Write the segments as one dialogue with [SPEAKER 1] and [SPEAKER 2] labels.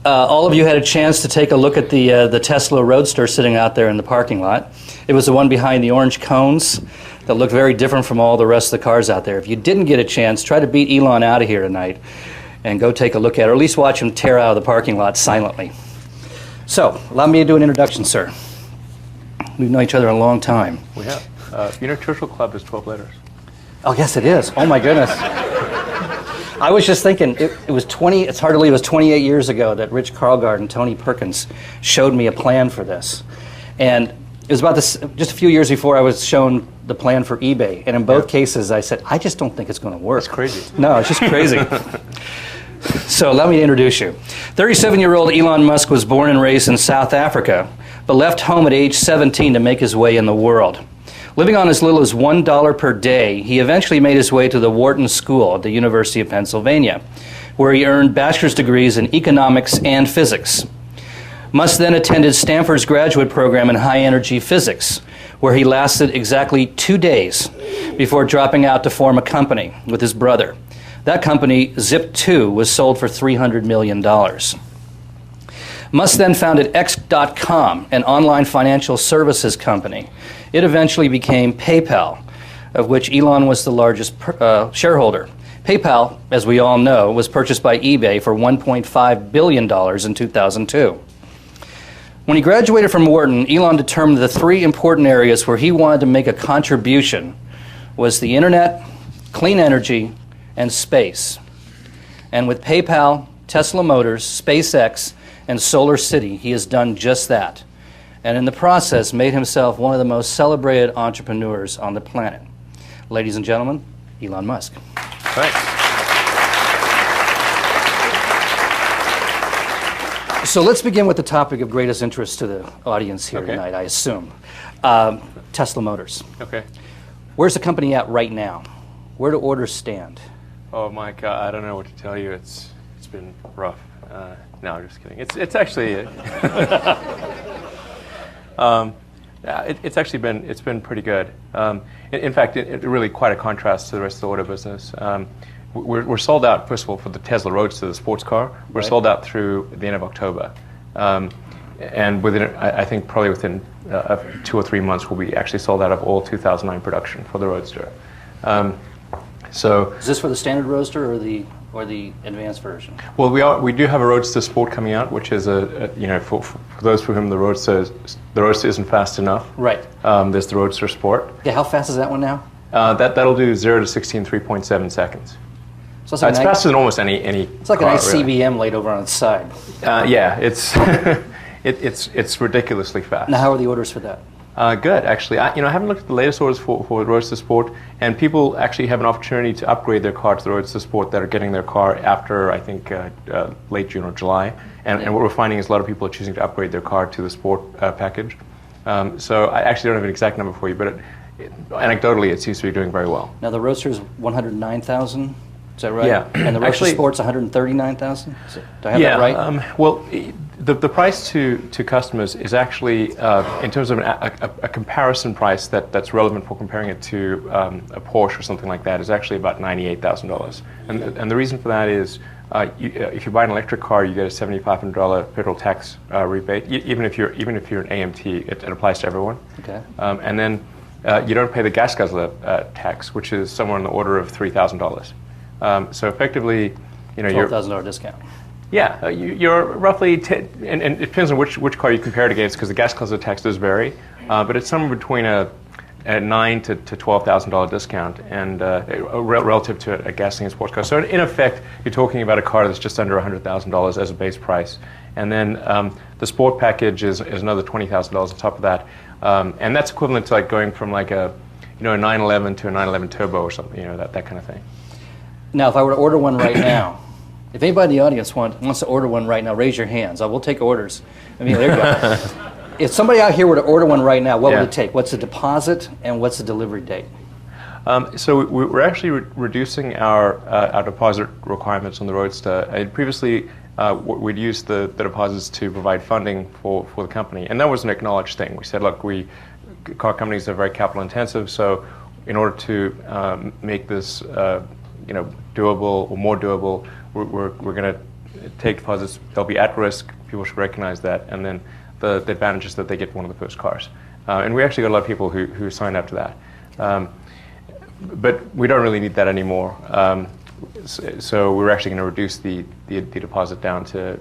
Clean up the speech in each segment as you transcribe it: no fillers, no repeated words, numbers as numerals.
[SPEAKER 1] all of you had a chance to take a look at the Tesla Roadster sitting out there in the parking lot. It was the one behind the orange cones that looked very different from all the rest of the cars out there. If you didn't get a chance, try to beat Elon out of here tonight and go take a look at it, or at least watch him tear out of the parking lot silently. So, allow me to do an introduction, sir. We've known each other a long time.
[SPEAKER 2] We have. You know, Churchill Club is 12 letters.
[SPEAKER 1] Oh, yes, it is. Oh, my goodness. I was just thinking, it was 20, it's hard to believe it was 28 years ago that Rich Karlgaard and Tony Perkins showed me a plan for this. And it was about this, just a few years before I was shown the plan for eBay. And in both cases, I said, I just don't think it's going to work.
[SPEAKER 2] It's crazy.
[SPEAKER 1] No, it's just crazy. So let me introduce you. 37-year-old Elon Musk was born and raised in South Africa, but left home at age 17 to make his way in the world. Living on as little as $1 per day, he eventually made his way to the Wharton School at the University of Pennsylvania, where he earned bachelor's degrees in economics and physics. Musk then attended Stanford's graduate program in high-energy physics, where he lasted exactly 2 days before dropping out to form a company with his brother. That company, Zip2, was sold for $300 million. Musk then founded X.com, an online financial services company. It eventually became PayPal, of which Elon was the largest shareholder. PayPal, as we all know, was purchased by eBay for $1.5 billion in 2002. When he graduated from Wharton, Elon determined the three important areas where he wanted to make a contribution was the internet, clean energy, and space. And with PayPal, Tesla Motors, SpaceX, and Solar City, he has done just that. And in the process, made himself one of the most celebrated entrepreneurs on the planet. Ladies and gentlemen, Elon Musk.
[SPEAKER 2] Thanks.
[SPEAKER 1] So let's begin with the topic of greatest interest to the audience here tonight, I assume. Tesla Motors.
[SPEAKER 2] Okay.
[SPEAKER 1] Where's the company at right now? Where do orders stand?
[SPEAKER 2] Oh, Mike, I don't know what to tell you. It's been rough. No, I'm just kidding. It's actually it's actually been pretty good. In fact, it really quite a contrast to the rest of the auto business. We're sold out, first of all, for the Tesla Roadster, the sports car. We're sold out through the end of October. And within, I think probably within 2 or 3 months, we'll be actually sold out of all 2009 production for the Roadster. So
[SPEAKER 1] is this for the standard Roadster or the advanced version?
[SPEAKER 2] Well, we do have a Roadster Sport coming out, which is for those for whom the Roadster isn't fast enough.
[SPEAKER 1] Right.
[SPEAKER 2] There's the Roadster Sport.
[SPEAKER 1] Yeah. How fast is that one now?
[SPEAKER 2] That'll do 0 to 60 in 3.7 seconds.
[SPEAKER 1] So it's
[SPEAKER 2] faster than almost any.
[SPEAKER 1] It's like an ICBM really. Laid over on its side.
[SPEAKER 2] Yeah, it's it's ridiculously fast.
[SPEAKER 1] Now, how are the orders for that?
[SPEAKER 2] Good, actually. I haven't looked at the latest orders for the Roadster Sport, and people actually have an opportunity to upgrade their car to the Roadster Sport that are getting their car after, I think, late June or July. And what we're finding is a lot of people are choosing to upgrade their car to the Sport package. So I actually don't have an exact number for you, but anecdotally, it seems to be doing very well.
[SPEAKER 1] Now, the Roadster is 109,000. Is that right?
[SPEAKER 2] Yeah.
[SPEAKER 1] And the Roadster Sport's 139,000. Do I have that right?
[SPEAKER 2] Well, the price to customers is actually, in terms of a comparison price that's relevant for comparing it to a Porsche or something like that, is actually about $98,000. And the reason for that is, if you buy an electric car, you get a $7,500 petrol tax rebate. Even if you're an AMT, it applies to everyone.
[SPEAKER 1] Okay.
[SPEAKER 2] And then you don't pay the gas guzzler tax, which is somewhere in the order of $3,000. So effectively, you're
[SPEAKER 1] $12,000 discount.
[SPEAKER 2] Yeah, you're roughly, and it depends on which car you compare it against, because the gas guzzler tax does vary, but it's somewhere between a $9,000 to $12,000 discount, and relative to a gasoline sports car. So in effect, you're talking about a car that's just under $100,000 as a base price, and then the sport package is another $20,000 on top of that, and that's equivalent to like going from like a 911 to a 911 Turbo or something, that kind of thing.
[SPEAKER 1] Now, if I were to order one right now, if anybody in the audience wants to order one right now, raise your hands. We'll take orders. There you go. If somebody out here were to order one right now, what would it take? What's the deposit and what's the delivery date?
[SPEAKER 2] So we're actually reducing our deposit requirements on the Roadster. Previously, we'd used the deposits to provide funding for the company, and that was an acknowledged thing. We said, look, car companies are very capital intensive, so in order to make this doable or more doable, we're going to take deposits. They'll be at risk. People should recognize that. And then the advantage is that they get one of the first cars. And we actually got a lot of people who signed up to that. But we don't really need that anymore. So we're actually going to reduce the deposit down to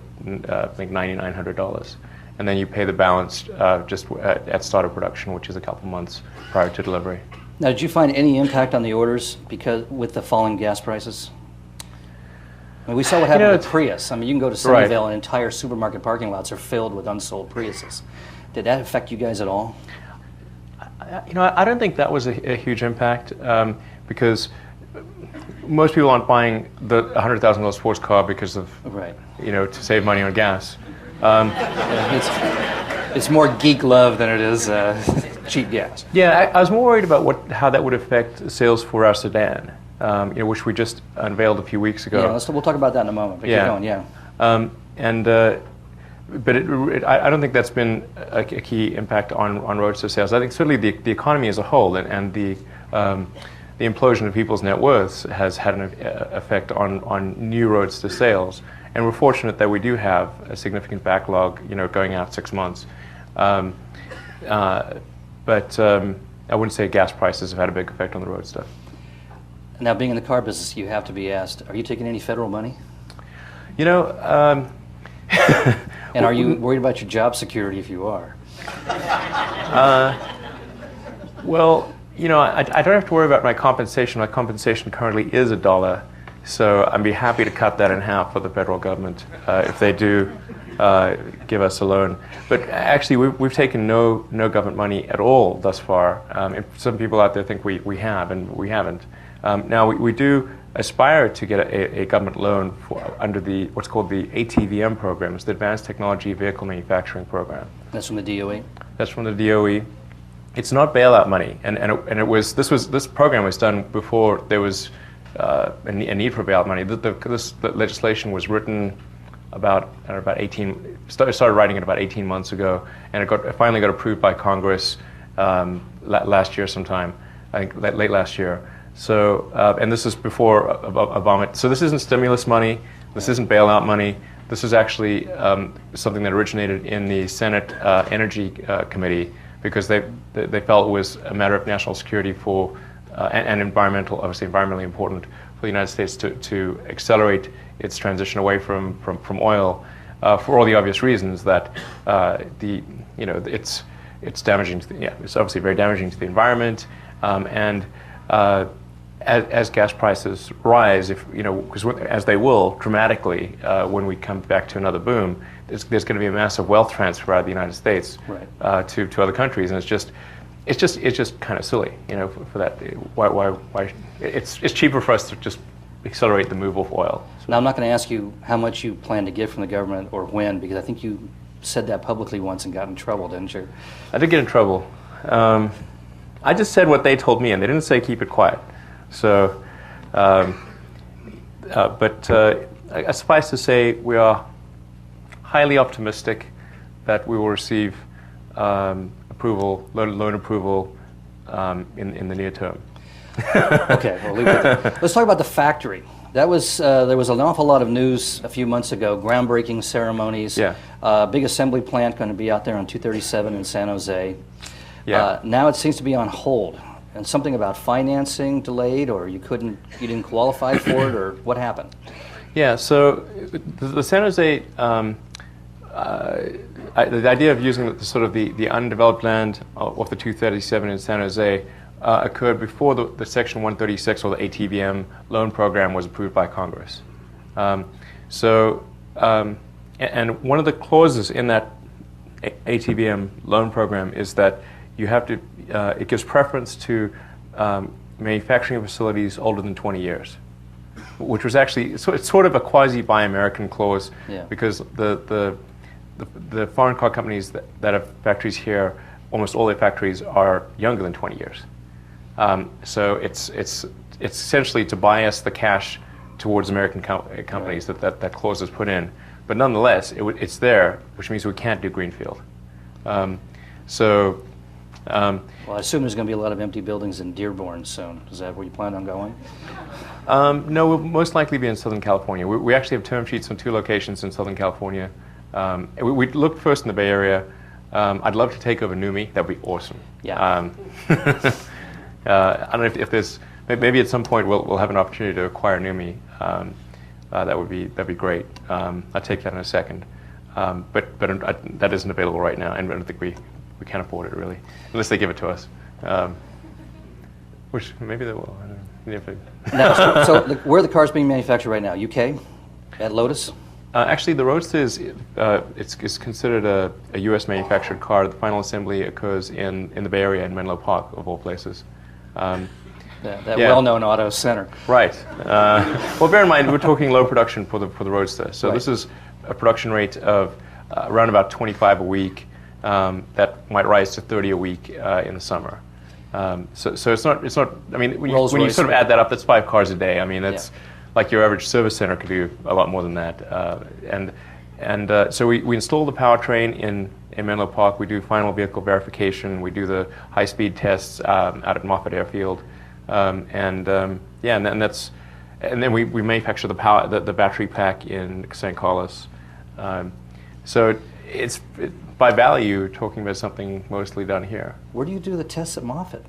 [SPEAKER 2] I think $9,900. And then you pay the balance just at start of production, which is a couple months prior to delivery.
[SPEAKER 1] Now, did you find any impact on the orders because with the falling gas prices? I mean, we saw what happened with Prius. I mean, you can go to Sunnyvale and entire supermarket parking lots are filled with unsold Priuses. Did that affect you guys at all?
[SPEAKER 2] I don't think that was a huge impact because most people aren't buying the $100,000 sports car because of, to save money on gas.
[SPEAKER 1] It's more geek love than it is cheap gas.
[SPEAKER 2] Yeah, I was more worried about how that would affect sales for our sedan, which we just unveiled a few weeks ago.
[SPEAKER 1] Yeah, we'll talk about that in a moment. But keep going,
[SPEAKER 2] but I don't think that's been a key impact on Roadster sales. I think certainly the economy as a whole and the implosion of people's net worths has had an effect on new Roadster sales. And we're fortunate that we do have a significant backlog, going out 6 months. But I wouldn't say gas prices have had a big effect on the Roadster.
[SPEAKER 1] Now, being in the car business, you have to be asked, are you taking any federal money? And are you worried about your job security if you are?
[SPEAKER 2] Well, I don't have to worry about my compensation. My compensation currently is $1. So I'd be happy to cut that in half for the federal government if they do give us a loan. But actually, we've taken no government money at all thus far. Some people out there think we have, and we haven't. Now, we do aspire to get a government loan under what's called the ATVM program. It's the Advanced Technology Vehicle Manufacturing Program.
[SPEAKER 1] That's from the DOE? That's
[SPEAKER 2] from the DOE. It's not bailout money, and this program was done before there was a need for bailout money. The legislation was written started writing it about 18 months ago, and it finally got approved by Congress last year sometime, I think late last year. So, and this is before Obama. So this isn't stimulus money. This isn't bailout money. This is actually something that originated in the Senate Energy Committee because they felt it was a matter of national security and obviously environmentally important for the United States to accelerate its transition away from oil for all the obvious reasons that it's damaging it's obviously very damaging to the environment and as gas prices rise, as they will dramatically when we come back to another boom, there's going to be a massive wealth transfer out of the United States to other countries, and it's just kind of silly, for that. Why it's cheaper for us to just accelerate the move of oil.
[SPEAKER 1] Now, I'm not going to ask you how much you plan to get from the government or when, because I think you said that publicly once and got in trouble, didn't you?
[SPEAKER 2] I did get in trouble. I just said what they told me, and they didn't say keep it quiet. So, but suffice to say, we are highly optimistic that we will receive approval, loan approval, in the near term.
[SPEAKER 1] Okay, we'll leave it there. Let's talk about the factory. That was there was an awful lot of news a few months ago. Groundbreaking ceremonies. Yeah. Big assembly plant going to be out there on 237 in San Jose. Yeah. Now it seems to be on hold. And something about financing delayed, or you didn't qualify for it, or what happened? Yeah.
[SPEAKER 2] So the San Jose. The idea of using the undeveloped land off the 237 in San Jose occurred before the Section 136 or the ATVM loan program was approved by Congress. And one of the clauses in that ATVM loan program is that you have to, it gives preference to manufacturing facilities older than 20 years, which was actually, so it's sort of a quasi-Buy American clause, because the foreign car companies that have factories here, almost all their factories are younger than 20 years. So it's essentially to bias the cash towards American companies that clause is put in. But nonetheless, it's there, which means we can't do greenfield.
[SPEAKER 1] Well, I assume there's going to be a lot of empty buildings in Dearborn soon. Is that where you plan on going?
[SPEAKER 2] No, we'll most likely be in Southern California. We actually have term sheets on 2 locations in Southern California. We looked first in the Bay Area. I'd love to take over NUMMI. That'd be awesome.
[SPEAKER 1] Yeah.
[SPEAKER 2] I don't know if there's maybe at some point we'll have an opportunity to acquire NUMMI. That'd be great. I'll take that in a second. But that isn't available right now, and I don't think we can't afford it really, unless they give it to us. Which maybe they will. I don't know.
[SPEAKER 1] Now, so where are the cars being manufactured right now? UK? At Lotus?
[SPEAKER 2] Actually, the Roadster is it's considered a U.S. manufactured car. The final assembly occurs in the Bay Area in Menlo Park, of all places.
[SPEAKER 1] That well-known auto center.
[SPEAKER 2] Right. Well, bear in mind, we're talking low production for the Roadster. So This is a production rate of around about 25 a week. That might rise to 30 a week in the summer. So it's not. I mean, when you sort of add that up, that's 5 cars a day. I mean, that's like your average service center could do a lot more than that. So we install the powertrain in Menlo Park. We do final vehicle verification. We do the high-speed tests out at Moffett Airfield, and then we manufacture the battery pack in San Carlos. So it's by value talking about something mostly done here.
[SPEAKER 1] Where do you do the tests at Moffett?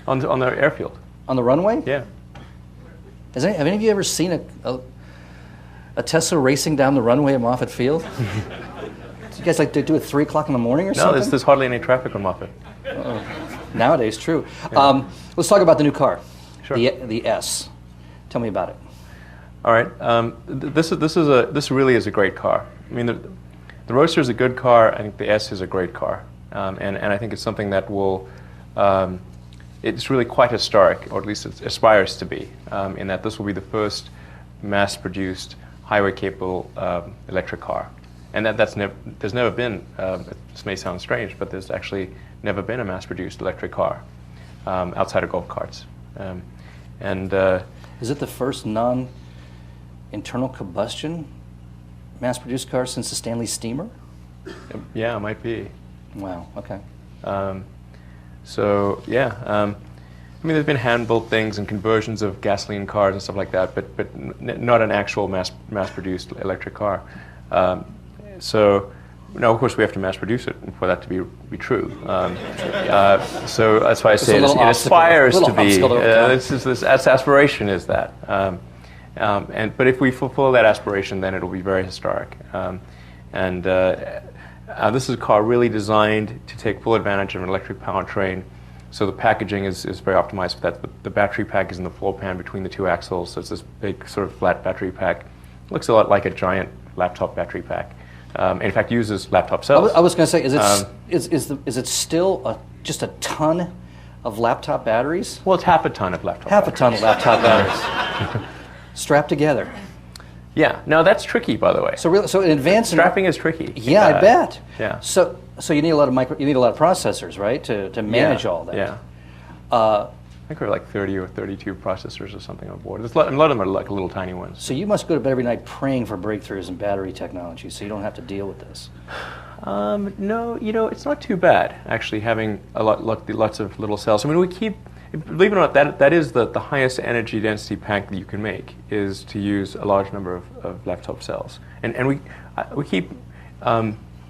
[SPEAKER 2] On the airfield.
[SPEAKER 1] On the runway?
[SPEAKER 2] Yeah.
[SPEAKER 1] Have any of you ever seen a Tesla racing down the runway at Moffett Field? Do you guys like to do it 3 o'clock in the morning or something?
[SPEAKER 2] No, there's hardly any traffic on Moffett.
[SPEAKER 1] Nowadays, true. Yeah. Let's talk about the new car.
[SPEAKER 2] Sure.
[SPEAKER 1] The S. Tell me about it.
[SPEAKER 2] All right. This really is a great car. I mean, the Roadster is a good car. I think the S is a great car, and I think it's something that will. It's really quite historic, or at least it aspires to be, in that this will be the first mass-produced highway-capable electric car, and there's never been. This may sound strange, but there's actually never been a mass-produced electric car outside of golf carts.
[SPEAKER 1] Is it the first non-internal combustion mass-produced car since the Stanley Steamer?
[SPEAKER 2] Yeah, it might be.
[SPEAKER 1] Wow. Okay.
[SPEAKER 2] I mean, there's been hand-built things and conversions of gasoline cars and stuff like that, but not an actual mass-produced electric car. Of course, we have to mass-produce it for that to be true. So that's why I say it aspires to be. This aspiration is that. But if we fulfill that aspiration, then it'll be very historic. This is a car really designed to take full advantage of an electric powertrain. So the packaging is very optimized for that. The battery pack is in the floor pan between the 2 axles, so it's this big sort of flat battery pack. It looks a lot like a giant laptop battery pack. In fact, uses laptop cells.
[SPEAKER 1] I was going to say, is it still just a ton of laptop batteries?
[SPEAKER 2] Well, it's half a ton of laptop
[SPEAKER 1] batteries. Half a ton of laptop batteries. Strapped together.
[SPEAKER 2] Yeah. No, that's tricky, by the way.
[SPEAKER 1] So in advance
[SPEAKER 2] strapping is tricky.
[SPEAKER 1] Yeah, I bet.
[SPEAKER 2] Yeah.
[SPEAKER 1] So you need a lot of processors, right, to manage all that.
[SPEAKER 2] Yeah. I think we have like 30 or 32 processors or something on board. A lot of them are like little tiny ones.
[SPEAKER 1] So you must go to bed every night praying for breakthroughs in battery technology, so you don't have to deal with this.
[SPEAKER 2] No, it's not too bad actually having lots of little cells. I mean, we keep. Believe it or not, that is the highest energy density pack that you can make, is to use a large number of laptop cells. And we keep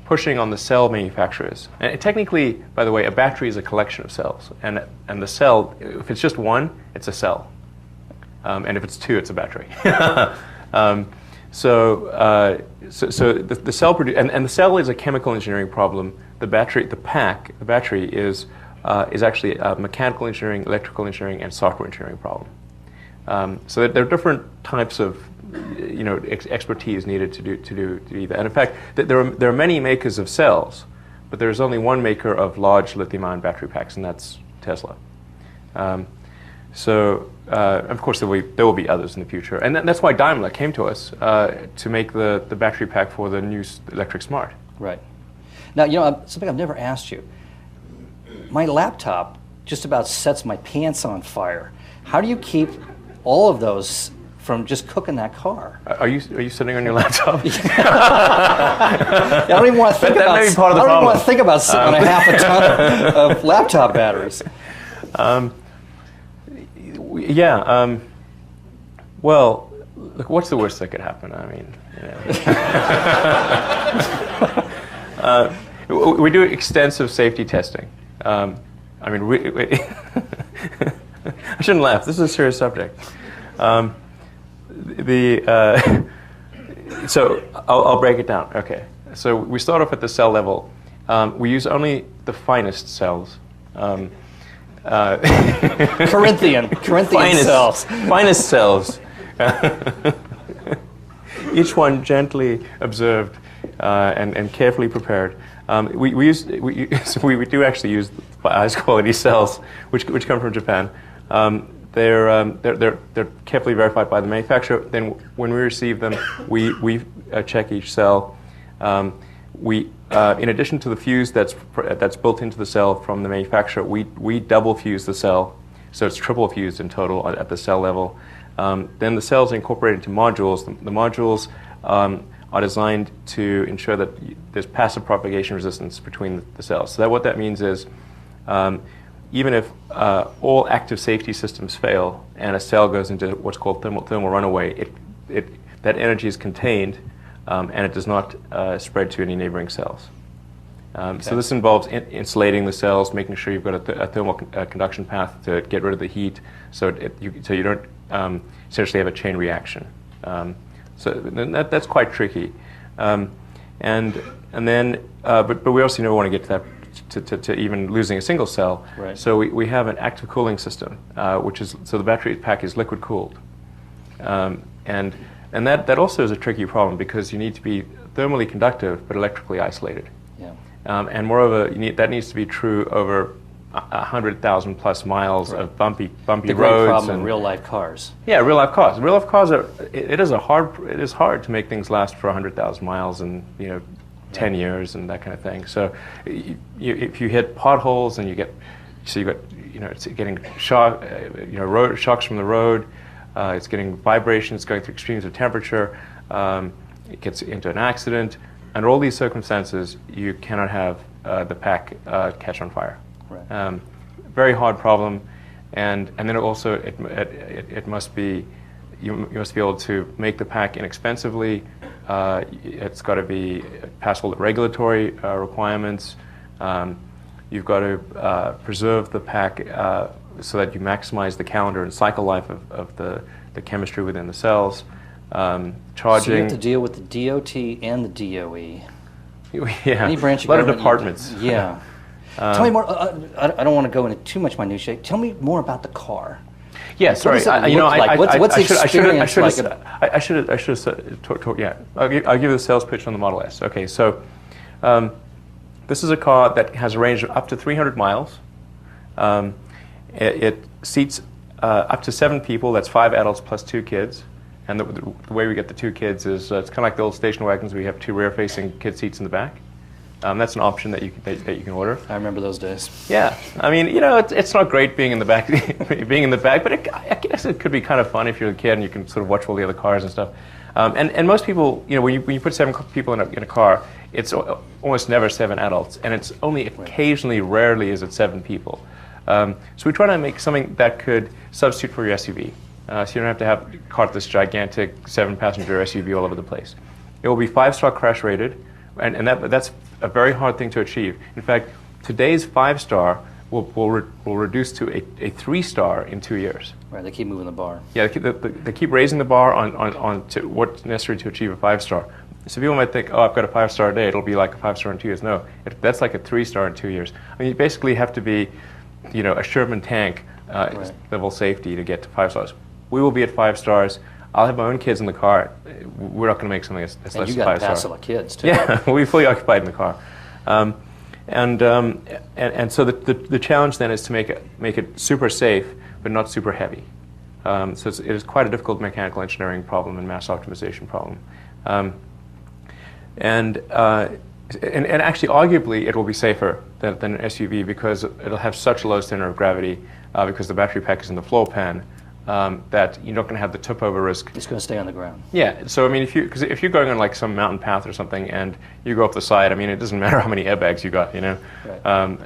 [SPEAKER 2] pushing on the cell manufacturers. And technically, by the way, a battery is a collection of cells. And the cell, if it's just one, it's a cell. And if it's 2, it's a battery. So the cell and the cell is a chemical engineering problem. The battery is actually a mechanical engineering, electrical engineering, and software engineering problem. So there are different types of expertise needed to do that. And in fact, there are many makers of cells, but there's only one maker of large lithium-ion battery packs, and that's Tesla. Of course, there will be others in the future, and that's why Daimler came to us to make the battery pack for the new electric Smart.
[SPEAKER 1] Right. Now, something I've never asked you. My laptop just about sets my pants on fire. How do you keep all of those from just cooking that car?
[SPEAKER 2] Are you sitting on your laptop?
[SPEAKER 1] I don't even want to think about.
[SPEAKER 2] That may be part of the problem.
[SPEAKER 1] I don't even want to think about sitting on a half a ton of laptop batteries.
[SPEAKER 2] Well, look, what's the worst that could happen? I mean, we do extensive safety testing. I mean, I shouldn't laugh. This is a serious subject. So I'll break it down. Okay. So we start off at the cell level. We use only the finest cells.
[SPEAKER 1] Corinthian cells.
[SPEAKER 2] Finest cells. Each one gently observed and carefully prepared. We do actually use the highest quality cells, which come from Japan. They're carefully verified by the manufacturer. Then when we receive them, we check each cell. In addition to the fuse that's built into the cell from the manufacturer, we double fuse the cell, so it's triple fused in total at the cell level. Then the cells are incorporated into modules. The modules are designed to ensure that there's passive propagation resistance between the cells. So what that means is, even if all active safety systems fail and a cell goes into what's called thermal runaway, that energy is contained and it does not spread to any neighboring cells. So this involves insulating the cells, making sure you've got a thermal conduction path to get rid of the heat, so you don't essentially have a chain reaction. So that's quite tricky. But we also never want to get to that. To even losing a single cell.
[SPEAKER 1] Right.
[SPEAKER 2] So we have an active cooling system, so the battery pack is liquid cooled. And that also is a tricky problem because you need to be thermally conductive but electrically isolated.
[SPEAKER 1] Yeah.
[SPEAKER 2] And moreover, that needs to be true over 100,000 plus miles of bumpy roads.
[SPEAKER 1] The great problem in real life cars.
[SPEAKER 2] Yeah, real life cars. Real life cars it is hard to make things last for 100,000 miles and 10 years and that kind of thing. So if you hit potholes and it's getting road shocks from the road, it's getting vibrations, going through extremes of temperature, it gets into an accident. Under all these circumstances, you cannot have the pack catch on fire.
[SPEAKER 1] Right.
[SPEAKER 2] Very hard problem, and then also it must be you must be able to make the pack inexpensively. It's got to be pass all the regulatory requirements. You've got to preserve the pack so that you maximize the calendar and cycle life of the chemistry within the cells. Charging.
[SPEAKER 1] So you have to deal with the DOT and the DOE.
[SPEAKER 2] Yeah,
[SPEAKER 1] Any branch of
[SPEAKER 2] a lot of
[SPEAKER 1] government
[SPEAKER 2] departments.
[SPEAKER 1] Yeah. Tell me more. I don't want to go into too much minutiae. Tell me more about the car.
[SPEAKER 2] Yeah, sorry.
[SPEAKER 1] What's the experience like?
[SPEAKER 2] I should have said. Yeah, I'll give you the sales pitch on the Model S. Okay, so this is a car that has a range of up to 300 miles. It seats up to 7 people. That's 5 adults plus 2 kids. And the way we get the 2 kids is it's kind of like the old station wagons. We have 2 rear-facing kid seats in the back. That's an option that you can order.
[SPEAKER 1] I remember those days.
[SPEAKER 2] Yeah, I mean, it's not great being in the back, but I guess it could be kind of fun if you're a kid and you can sort of watch all the other cars and stuff. And most people, when you put 7 people in a car, it's almost never 7 adults, and it's only occasionally, rarely is it 7 people. So we try to make something that could substitute for your SUV. So you don't have to have cart this gigantic 7-passenger SUV all over the place. It will be 5-star crash rated, and that's a very hard thing to achieve. In fact, today's 5-star will reduce to a 3-star in 2 years.
[SPEAKER 1] Right, they keep moving the bar.
[SPEAKER 2] Yeah, they keep raising the bar on to what's necessary to achieve a 5-star. So people might think, oh, I've got a 5-star today, it'll be like a 5-star in 2 years. No, that's like a 3-star in 2 years. I mean, you basically have to be, a Sherman tank level safety to get to 5 stars. We will be at 5 stars. I'll have my own kids in the car. We're not going to make something that's less than 5 stars.
[SPEAKER 1] And you got to pass all the kids, too.
[SPEAKER 2] Yeah, we'll be fully occupied in the car. And so the challenge then is to make it super safe, but not super heavy. So it is quite a difficult mechanical engineering problem and mass optimization problem. And actually, arguably, it will be safer than an SUV because it'll have such a low center of gravity because the battery pack is in the floor pan. that you're not going to have the tip over risk.
[SPEAKER 1] It's going to stay on the ground.
[SPEAKER 2] Yeah. So I mean, if you're going on like some mountain path or something and you go off the side, I mean, it doesn't matter how many airbags you got. You know,
[SPEAKER 1] right.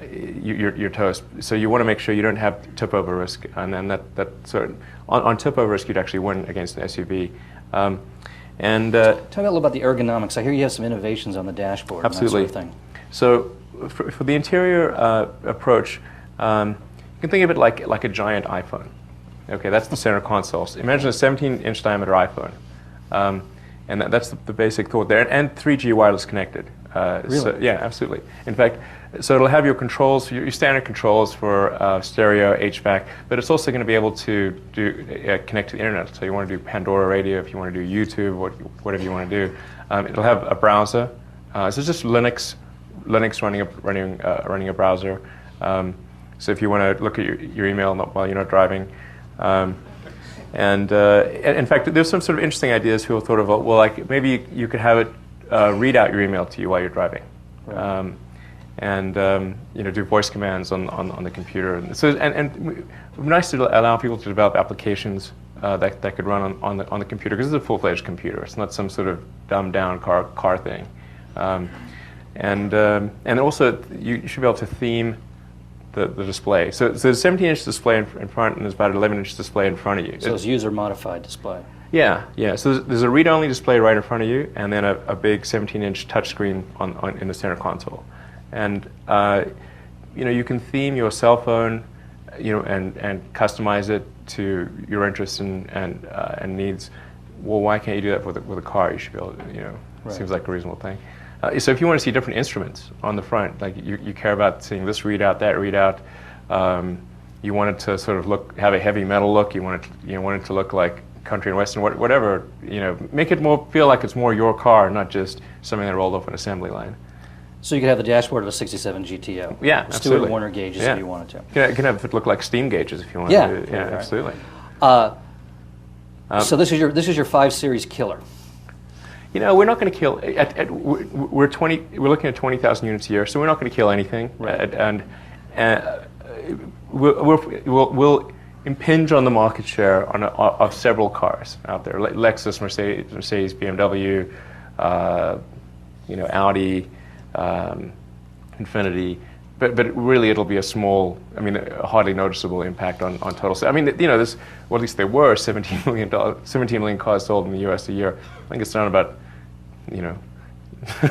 [SPEAKER 2] You're toast. So you want to make sure you don't have tip over risk, and then so on tip over risk, you'd actually win against an SUV.
[SPEAKER 1] Tell me a little about the ergonomics. I hear you have some innovations on the dashboard.
[SPEAKER 2] Absolutely.
[SPEAKER 1] And that sort of thing.
[SPEAKER 2] So for the interior approach, you can think of it like a giant iPhone. Okay, that's the center console. So imagine a 17-inch diameter iPhone, and that's the basic thought there. And 3G wireless connected.
[SPEAKER 1] Really?
[SPEAKER 2] So, yeah, absolutely. In fact, so it'll have your controls, your standard controls for stereo, HVAC, but it's also going to be able to connect to the internet. So you want to do Pandora radio, if you want to do YouTube, whatever you want to do. It'll have a browser. So it's just Linux running a browser. So if you want to look at your email while you're not driving. And in fact, there's some sort of interesting ideas people thought about. Well, like maybe you could have it read out your email to you while you're driving.
[SPEAKER 1] Right.
[SPEAKER 2] And do voice commands on the computer. And so and nice to allow people to develop applications that could run on the computer, because it's a full-fledged computer. It's not some sort of dumbed down car thing. And also you should be able to theme the display. So there's a 17-inch display in front, and there's about an 11-inch display in front of you.
[SPEAKER 1] So it's user-modified display.
[SPEAKER 2] Yeah. So there's a read-only display right in front of you, and then a big 17-inch touchscreen in the center console. And you can theme your cell phone, and customize it to your interests and needs. Well, why can't you do that with a car? You should be able to,
[SPEAKER 1] Right.
[SPEAKER 2] Seems like a reasonable thing. So if you want to see different instruments on the front, like you care about seeing this readout, that readout, you want it to sort of have a heavy metal look. You want it to look like country and western, whatever. Make it feel like it's more your car, not just something that rolled off an assembly line.
[SPEAKER 1] So you could have the dashboard of a 67 GTO.
[SPEAKER 2] Yeah,
[SPEAKER 1] Stewart
[SPEAKER 2] absolutely.
[SPEAKER 1] Warner gauges if you wanted to.
[SPEAKER 2] You can have it look like steam gauges if you want.
[SPEAKER 1] Yeah,
[SPEAKER 2] to. Yeah,
[SPEAKER 1] right.
[SPEAKER 2] Absolutely.
[SPEAKER 1] So this is your 5 Series killer.
[SPEAKER 2] We're not going to kill. We're looking at 20,000 units a year, so we're not going to kill anything.
[SPEAKER 1] Right.
[SPEAKER 2] And we'll impinge on the market share of several cars out there: Lexus, Mercedes, BMW, Audi, Infiniti. But really, it'll be a small, a hardly noticeable impact on total sales. Well, at least there were 17 million cars sold in the U.S. a year. I think it's down about,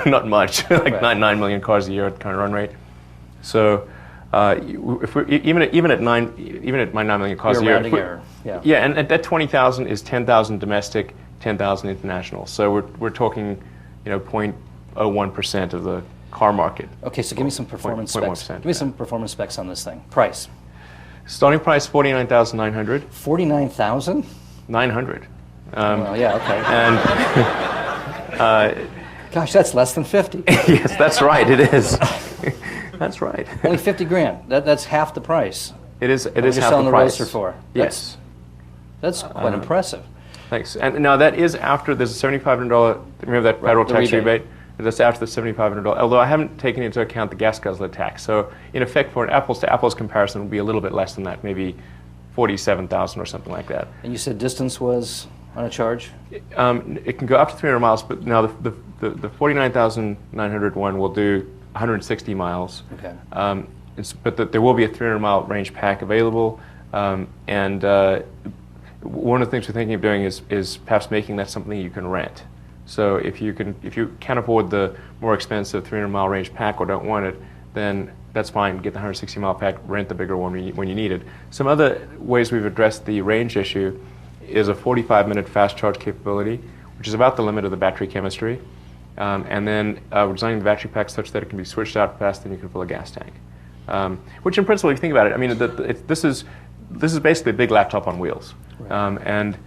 [SPEAKER 2] not much, like
[SPEAKER 1] right.
[SPEAKER 2] 9 million cars a year at the current run rate. So, if we're even at 9 million cars a year,
[SPEAKER 1] error. Yeah.
[SPEAKER 2] Yeah, and at that 20,000 is 10,000 domestic, 10,000 international. So we're talking, 0.01% of the car market.
[SPEAKER 1] Okay, so give me some performance specs.
[SPEAKER 2] 0.1%.
[SPEAKER 1] Give me some performance specs on this thing. Price.
[SPEAKER 2] Starting price $49,900.
[SPEAKER 1] 49,000?
[SPEAKER 2] 900.
[SPEAKER 1] Well, yeah, okay.
[SPEAKER 2] And
[SPEAKER 1] gosh, that's less than 50.
[SPEAKER 2] yes, that's right. It is. That's right.
[SPEAKER 1] Only 50 grand. That's half the price.
[SPEAKER 2] It is. It is
[SPEAKER 1] You're
[SPEAKER 2] half
[SPEAKER 1] selling
[SPEAKER 2] the
[SPEAKER 1] the
[SPEAKER 2] price.
[SPEAKER 1] Roadster for.
[SPEAKER 2] Yes.
[SPEAKER 1] That's quite impressive.
[SPEAKER 2] Thanks. And now that is after there's a $7,500. Remember that federal tax rebate? That's after the $7,500. Although I haven't taken into account the gas guzzler tax. So in effect, for an apples to apples comparison, it would be a little bit less than that, maybe 47,000 or something like that.
[SPEAKER 1] And you said distance was on a charge?
[SPEAKER 2] It can go up to 300 miles, but now the 49,900 one will do 160 miles.
[SPEAKER 1] Okay.
[SPEAKER 2] But there will be a 300-mile range pack available, and one of the things we're thinking of doing is perhaps making that something you can rent. So if you can't afford the more expensive 300-mile range pack or don't want it, then that's fine. Get the 160-mile pack, rent the bigger one when you need it. Some other ways we've addressed the range issue is a 45-minute fast charge capability, which is about the limit of the battery chemistry. And then we're designing the battery pack such that it can be switched out faster than you can fill a gas tank. Which in principle, if you think about it, this is basically a big laptop on wheels.
[SPEAKER 1] Right.
[SPEAKER 2] And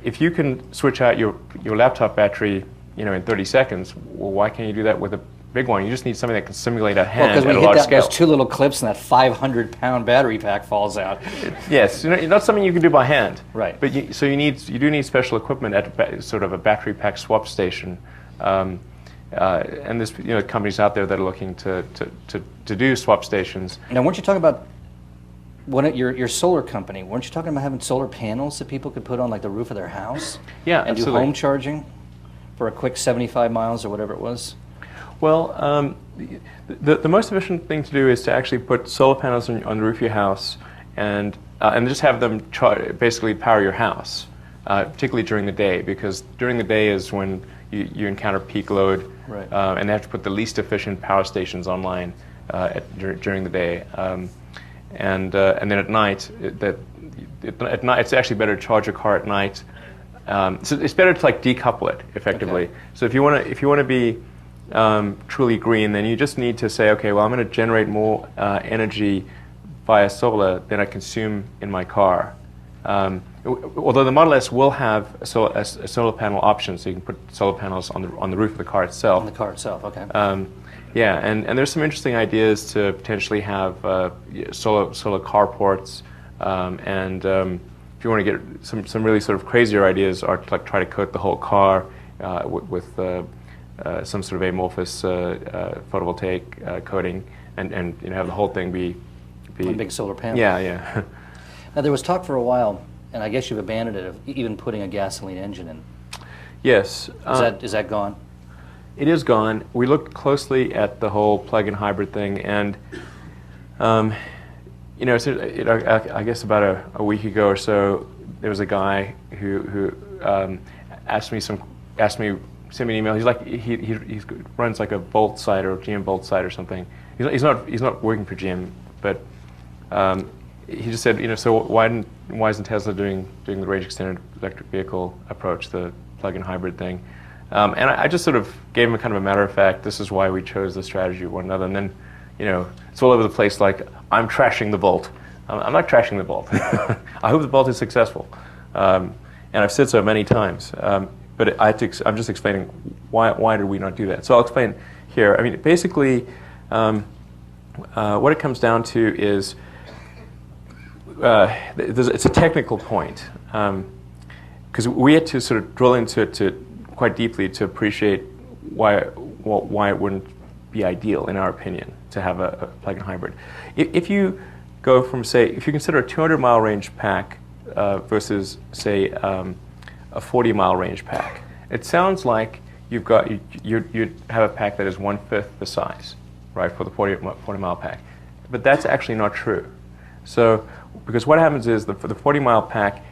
[SPEAKER 2] if you can switch out your laptop battery, in 30 seconds, well, why can't you do that with a big one? You just need something that can simulate a hand at a large scale.
[SPEAKER 1] Those 2 little clips and that 500-pound battery pack falls out.
[SPEAKER 2] Yes, not something you can do by hand.
[SPEAKER 1] Right.
[SPEAKER 2] But you do need special equipment at sort of a battery pack swap station. And there's companies out there that are looking to do swap stations.
[SPEAKER 1] Now, weren't you talking about your solar company, weren't you talking about having solar panels that people could put on like the roof of their house?
[SPEAKER 2] Yeah,
[SPEAKER 1] and
[SPEAKER 2] absolutely.
[SPEAKER 1] do home charging for a quick 75 miles or whatever it was?
[SPEAKER 2] Well, the most efficient thing to do is to actually put solar panels on the roof of your house and just have them basically power your house, particularly during the day, because during the day is when you encounter peak load,
[SPEAKER 1] right.
[SPEAKER 2] And they have to put the least efficient power stations online during the day, and then at night, at night it's actually better to charge your car at night. So it's better to like decouple it effectively.
[SPEAKER 1] Okay.
[SPEAKER 2] So if you want to be truly green, then you just need to say, okay, well, I'm going to generate more energy via solar than I consume in my car. Although the Model S will have a solar panel option, so you can put solar panels on the roof of the car itself.
[SPEAKER 1] On the car itself, okay.
[SPEAKER 2] Yeah, and there's some interesting ideas to potentially have solar carports, and if you want to get some really sort of crazier ideas, are to like try to coat the whole car with some sort of amorphous photovoltaic coating, and have the whole thing be
[SPEAKER 1] one big solar panel.
[SPEAKER 2] Yeah, yeah.
[SPEAKER 1] Now there was talk for a while, and I guess you've abandoned it, of even putting a gasoline engine in.
[SPEAKER 2] Yes.
[SPEAKER 1] Is that gone?
[SPEAKER 2] It is gone. We looked closely at the whole plug-in hybrid thing, and I guess about a week ago or so, there was a guy who sent me an email. He's like he runs like a Bolt site or a GM Bolt site or something. He's not working for GM, but he just said, so why isn't Tesla doing the range extended electric vehicle approach, the plug-in hybrid thing? And I just sort of gave him a kind of a matter of fact, this is why we chose the strategy of one another. And then, it's all over the place like, I'm trashing the Bolt. I'm not trashing the Bolt. I hope the Bolt is successful. And I've said so many times. But I'm just explaining why did we not do that. So I'll explain here. I mean, basically, what it comes down to is, it's a technical point. Because we had to sort of drill into it quite deeply to appreciate why it wouldn't be ideal, in our opinion, to have a plug-in hybrid. If you go from, say, if you consider a 200-mile range pack versus, say, a 40-mile range pack, it sounds like you have a pack that is 1/5 the size, right, for the 40-mile pack. But that's actually not true. So, because what happens is the 40-mile pack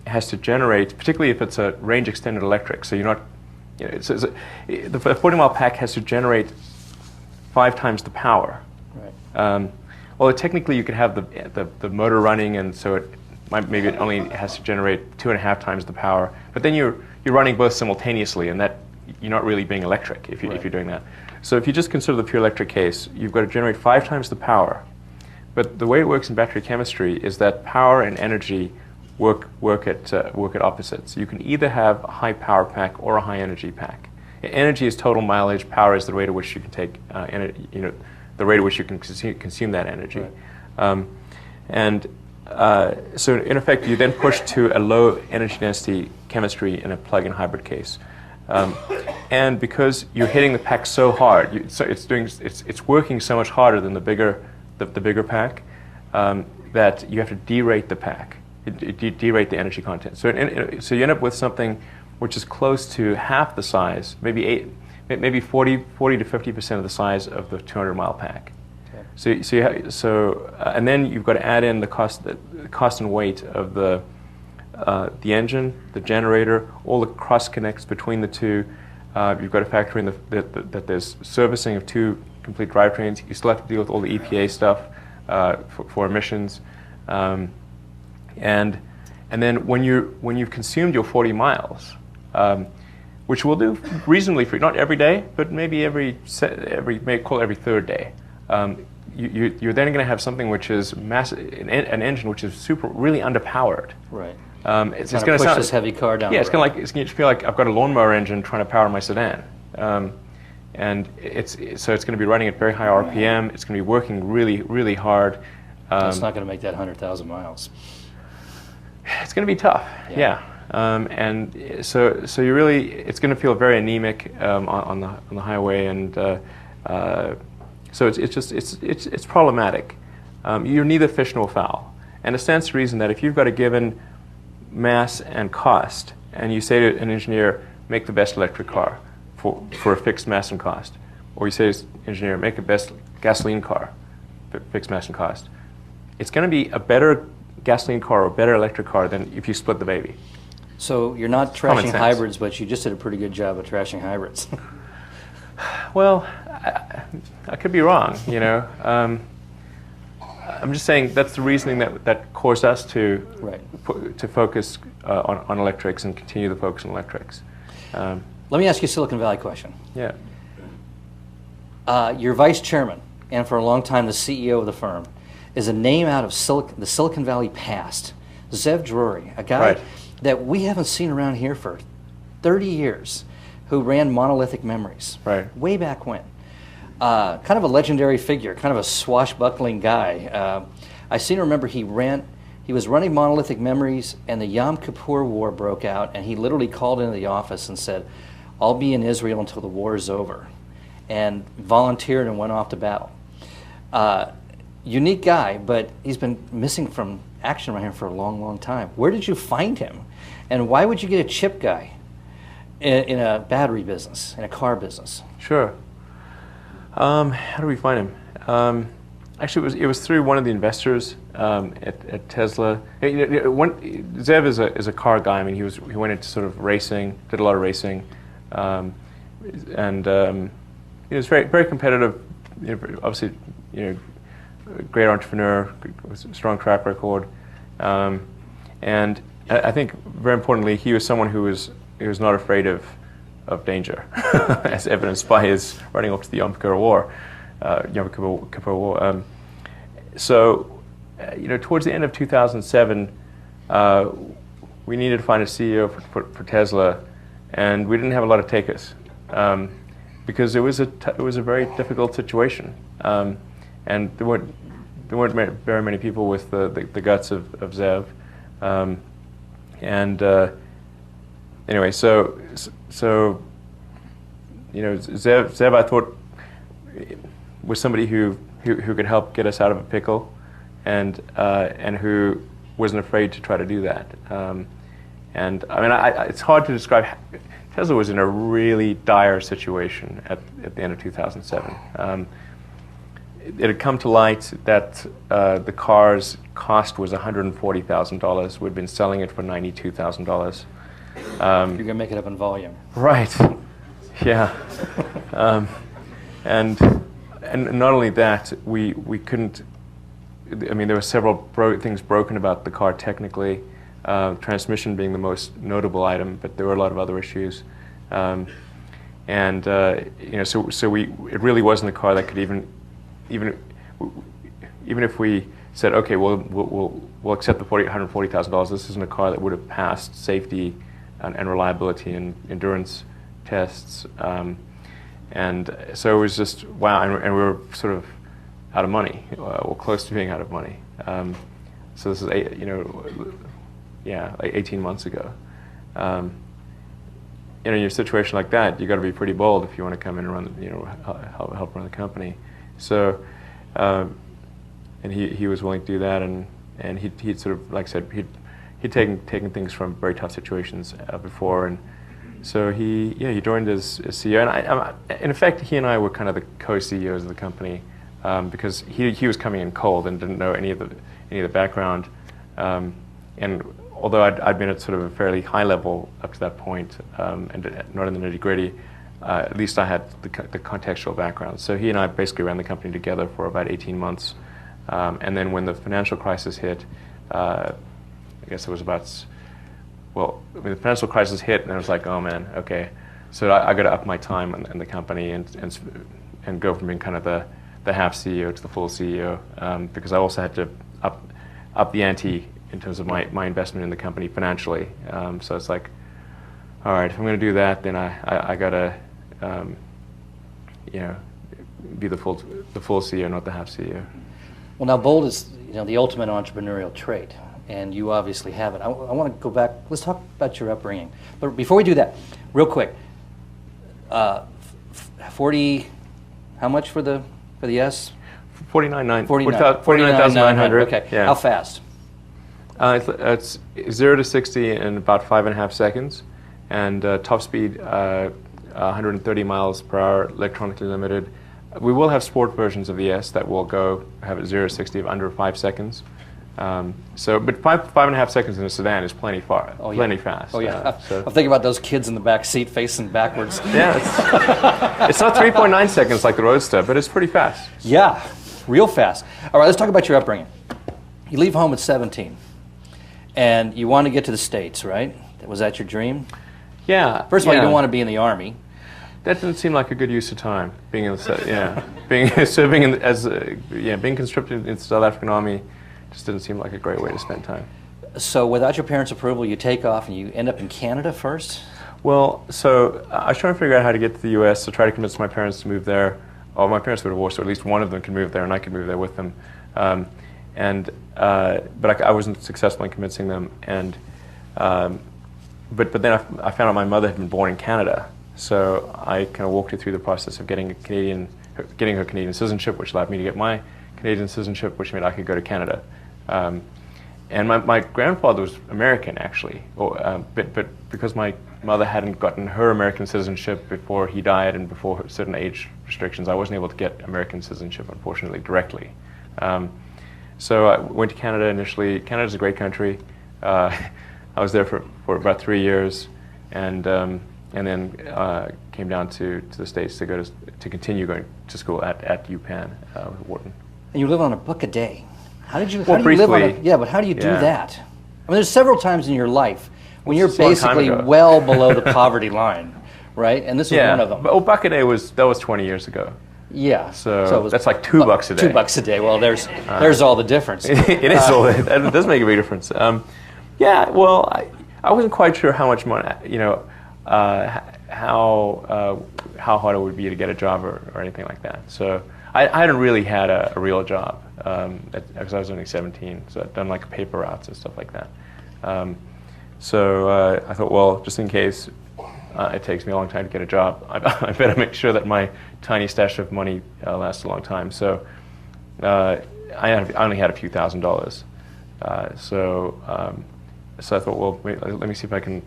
[SPEAKER 2] has to generate, particularly if it's a range extended electric, so you're not, the 40-mile pack has to generate 5 times the power.
[SPEAKER 1] Right.
[SPEAKER 2] Although technically you could have the motor running, and so maybe it only has to generate 2.5 times the power. But then you're running both simultaneously, and that you're not really being electric if you're doing that. So if you just consider the pure electric case, you've got to generate 5 times the power. But the way it works in battery chemistry is that power and energy work at opposites. You can either have a high power pack or a high energy pack. Energy is total mileage. Power is the rate at which you can take the rate at which you can consume that energy. Right. So in effect, you then push to a low energy density chemistry in a plug-in hybrid case. And because you're hitting the pack so hard, it's working so much harder than the bigger pack, that you have to derate the pack. Derate the energy content. So you end up with something which is close to half the size, maybe 40 to 50% of the size of the 200-mile pack. Okay. And then you've got to add in the cost and weight of the engine, the generator, all the cross connects between the two. You've got to factor in that there's servicing of 2 complete drivetrains. You still have to deal with all the EPA stuff for emissions. And then when you've consumed your 40 miles, which we'll do reasonably free, not every day, but maybe every 3rd day, you're then going to have something which is massive, an engine which is really underpowered.
[SPEAKER 1] Right.
[SPEAKER 2] It's going to
[SPEAKER 1] push this heavy car down.
[SPEAKER 2] Yeah, it's going to feel like I've got a lawnmower engine trying to power my sedan. And it's going to be running at very high RPM. It's going to be working really, really hard.
[SPEAKER 1] It's not going to make that 100,000 miles.
[SPEAKER 2] It's going to be tough. Yeah. And so you really, it's going to feel very anemic on the highway, and so it's problematic. You're neither fish nor fowl. And it stands to reason that if you've got a given mass and cost, and you say to an engineer, make the best electric car for a fixed mass and cost, or you say to an engineer, make the best gasoline car, fixed mass and cost, it's going to be a better gasoline car or a better electric car than if you split the baby.
[SPEAKER 1] So you're not trashing hybrids, but you just did a pretty good job of trashing hybrids.
[SPEAKER 2] Well, I could be wrong, you know. I'm just saying that's the reasoning that caused us to focus on electrics and continue the focus on electrics.
[SPEAKER 1] Let me ask you a Silicon Valley question.
[SPEAKER 2] Yeah.
[SPEAKER 1] Your vice chairman, and for a long time the CEO of the firm, is a name out of the Silicon Valley past. Zev Drury, a guy that we haven't seen around here for 30 years, who ran Monolithic Memories, way back when. Kind of a legendary figure, kind of a swashbuckling guy. I seem to remember he was running Monolithic Memories, and the Yom Kippur War broke out, and he literally called into the office and said, "I'll be in Israel until the war is over," and volunteered and went off to battle. Unique guy, but he's been missing from action around here for a long, long time. Where did you find him, and why would you get a chip guy in a battery business, in a car business?
[SPEAKER 2] Sure. How do we find him? Actually, it was through one of the investors at Tesla. Zev is a car guy. I mean, he went into sort of racing, did a lot of racing, and he was very competitive. You know, obviously, you know, a great entrepreneur, with a strong track record, and I think very importantly, he was someone who was not afraid of danger, as evidenced by his running off to the Yom Kippur War. So, you know, towards the end of 2007, we needed to find a CEO for Tesla, and we didn't have a lot of takers because it was a very difficult situation, and there weren't very many people with the guts of Zev, anyway, so you know, Zev I thought was somebody who could help get us out of a pickle, and who wasn't afraid to try to do that. And I mean, it's hard to describe. Tesla was in a really dire situation at the end of 2007. It had come to light that the car's cost was $140,000. We'd been selling it for $92,000.
[SPEAKER 1] You're going to make it up in volume.
[SPEAKER 2] Right. Yeah. And not only that, we couldn't. I mean, there were several things broken about the car technically. Transmission being the most notable item, but there were a lot of other issues. You know, so it really wasn't a car that could even if we said, okay, we'll accept the $140,000. This isn't a car that would have passed safety and reliability and endurance tests. And so it was just wow, and we were sort of out of money, or close to being out of money. So this is 18 months ago. In a situation like that, you got to be pretty bold if you want to come in and run, help run the company. So, and he was willing to do that, and he'd sort of, like I said, he'd taken things from very tough situations before, and so he joined as CEO, and in effect he and I were kind of the co-CEOs of the company, because he was coming in cold and didn't know any of the background, and although I'd been at sort of a fairly high level up to that point, and not in the nitty-gritty, at least I had the contextual background. So he and I basically ran the company together for about 18 months. And then when the financial crisis hit, I guess it was about, the financial crisis hit, and I was like, oh man, okay. So I got to up my time in the company and go from being kind of the half CEO to the full CEO, because I also had to up the ante in terms of my investment in the company financially. So it's like, all right, if I'm going to do that, then I got to, be the full CEO, not the half CEO.
[SPEAKER 1] Well, now bold is the ultimate entrepreneurial trait, and you obviously have it. I want to go back. Let's talk about your upbringing. But before we do that, real quick, 40. How much for the S?
[SPEAKER 2] 49,900.
[SPEAKER 1] Okay. Yeah. How fast?
[SPEAKER 2] It's 0 to 60 in about 5.5 seconds, and top speed 130 miles per hour, electronically limited. We will have sport versions of the S that will have it 0 to 60 of under 5 seconds. But 5.5 seconds in a sedan is plenty fast.
[SPEAKER 1] Oh yeah. I'm thinking about those kids in the back seat facing backwards.
[SPEAKER 2] Yeah, it's not 3.9 seconds like the Roadster, but it's pretty fast.
[SPEAKER 1] Yeah, real fast. All right, let's talk about your upbringing. You leave home at 17, and you want to get to the States, right? Was that your dream?
[SPEAKER 2] Yeah.
[SPEAKER 1] First of all, you don't want to be in the Army.
[SPEAKER 2] That doesn't seem like a good use of time. Being in the being conscripted in the South African Army just didn't seem like a great way to spend time.
[SPEAKER 1] So, without your parents' approval, you take off and you end up in Canada first.
[SPEAKER 2] Well, so I was trying to figure out how to get to the U.S. So try to convince my parents to move there. Well, my parents were divorced, so at least one of them could move there, and I could move there with them. But I wasn't successful in convincing them. And but then I found out my mother had been born in Canada. So I kind of walked her through the process of getting her Canadian citizenship, which allowed me to get my Canadian citizenship, which meant I could go to Canada. And my grandfather was American, actually, but because my mother hadn't gotten her American citizenship before he died and before certain age restrictions, I wasn't able to get American citizenship, unfortunately, directly. So I went to Canada initially. Canada's a great country. I was there for about 3 years, and then came down to the States to continue going to school at UPenn with Wharton.
[SPEAKER 1] And you live on $1 a day. How did you?
[SPEAKER 2] Well, briefly.
[SPEAKER 1] But how do you do that? I mean, there's several times in your life when you're
[SPEAKER 2] It's a long time
[SPEAKER 1] basically
[SPEAKER 2] ago.
[SPEAKER 1] well below the poverty line, right? And this was one of them.
[SPEAKER 2] But $1 a day was 20 years ago.
[SPEAKER 1] Yeah.
[SPEAKER 2] So
[SPEAKER 1] it was
[SPEAKER 2] that's like $2 a day.
[SPEAKER 1] $2 a day. Well, there's all the difference.
[SPEAKER 2] It is all. It does make a big difference. Yeah. Well, I wasn't quite sure how much money, how hard it would be to get a job or anything like that. So I hadn't really had a real job because I was only 17. So I'd done like paper routes and stuff like that. So I thought, well, just in case it takes me a long time to get a job, I better make sure that my tiny stash of money lasts a long time. So I only had a few $1,000s. So I thought, well, let me see if I can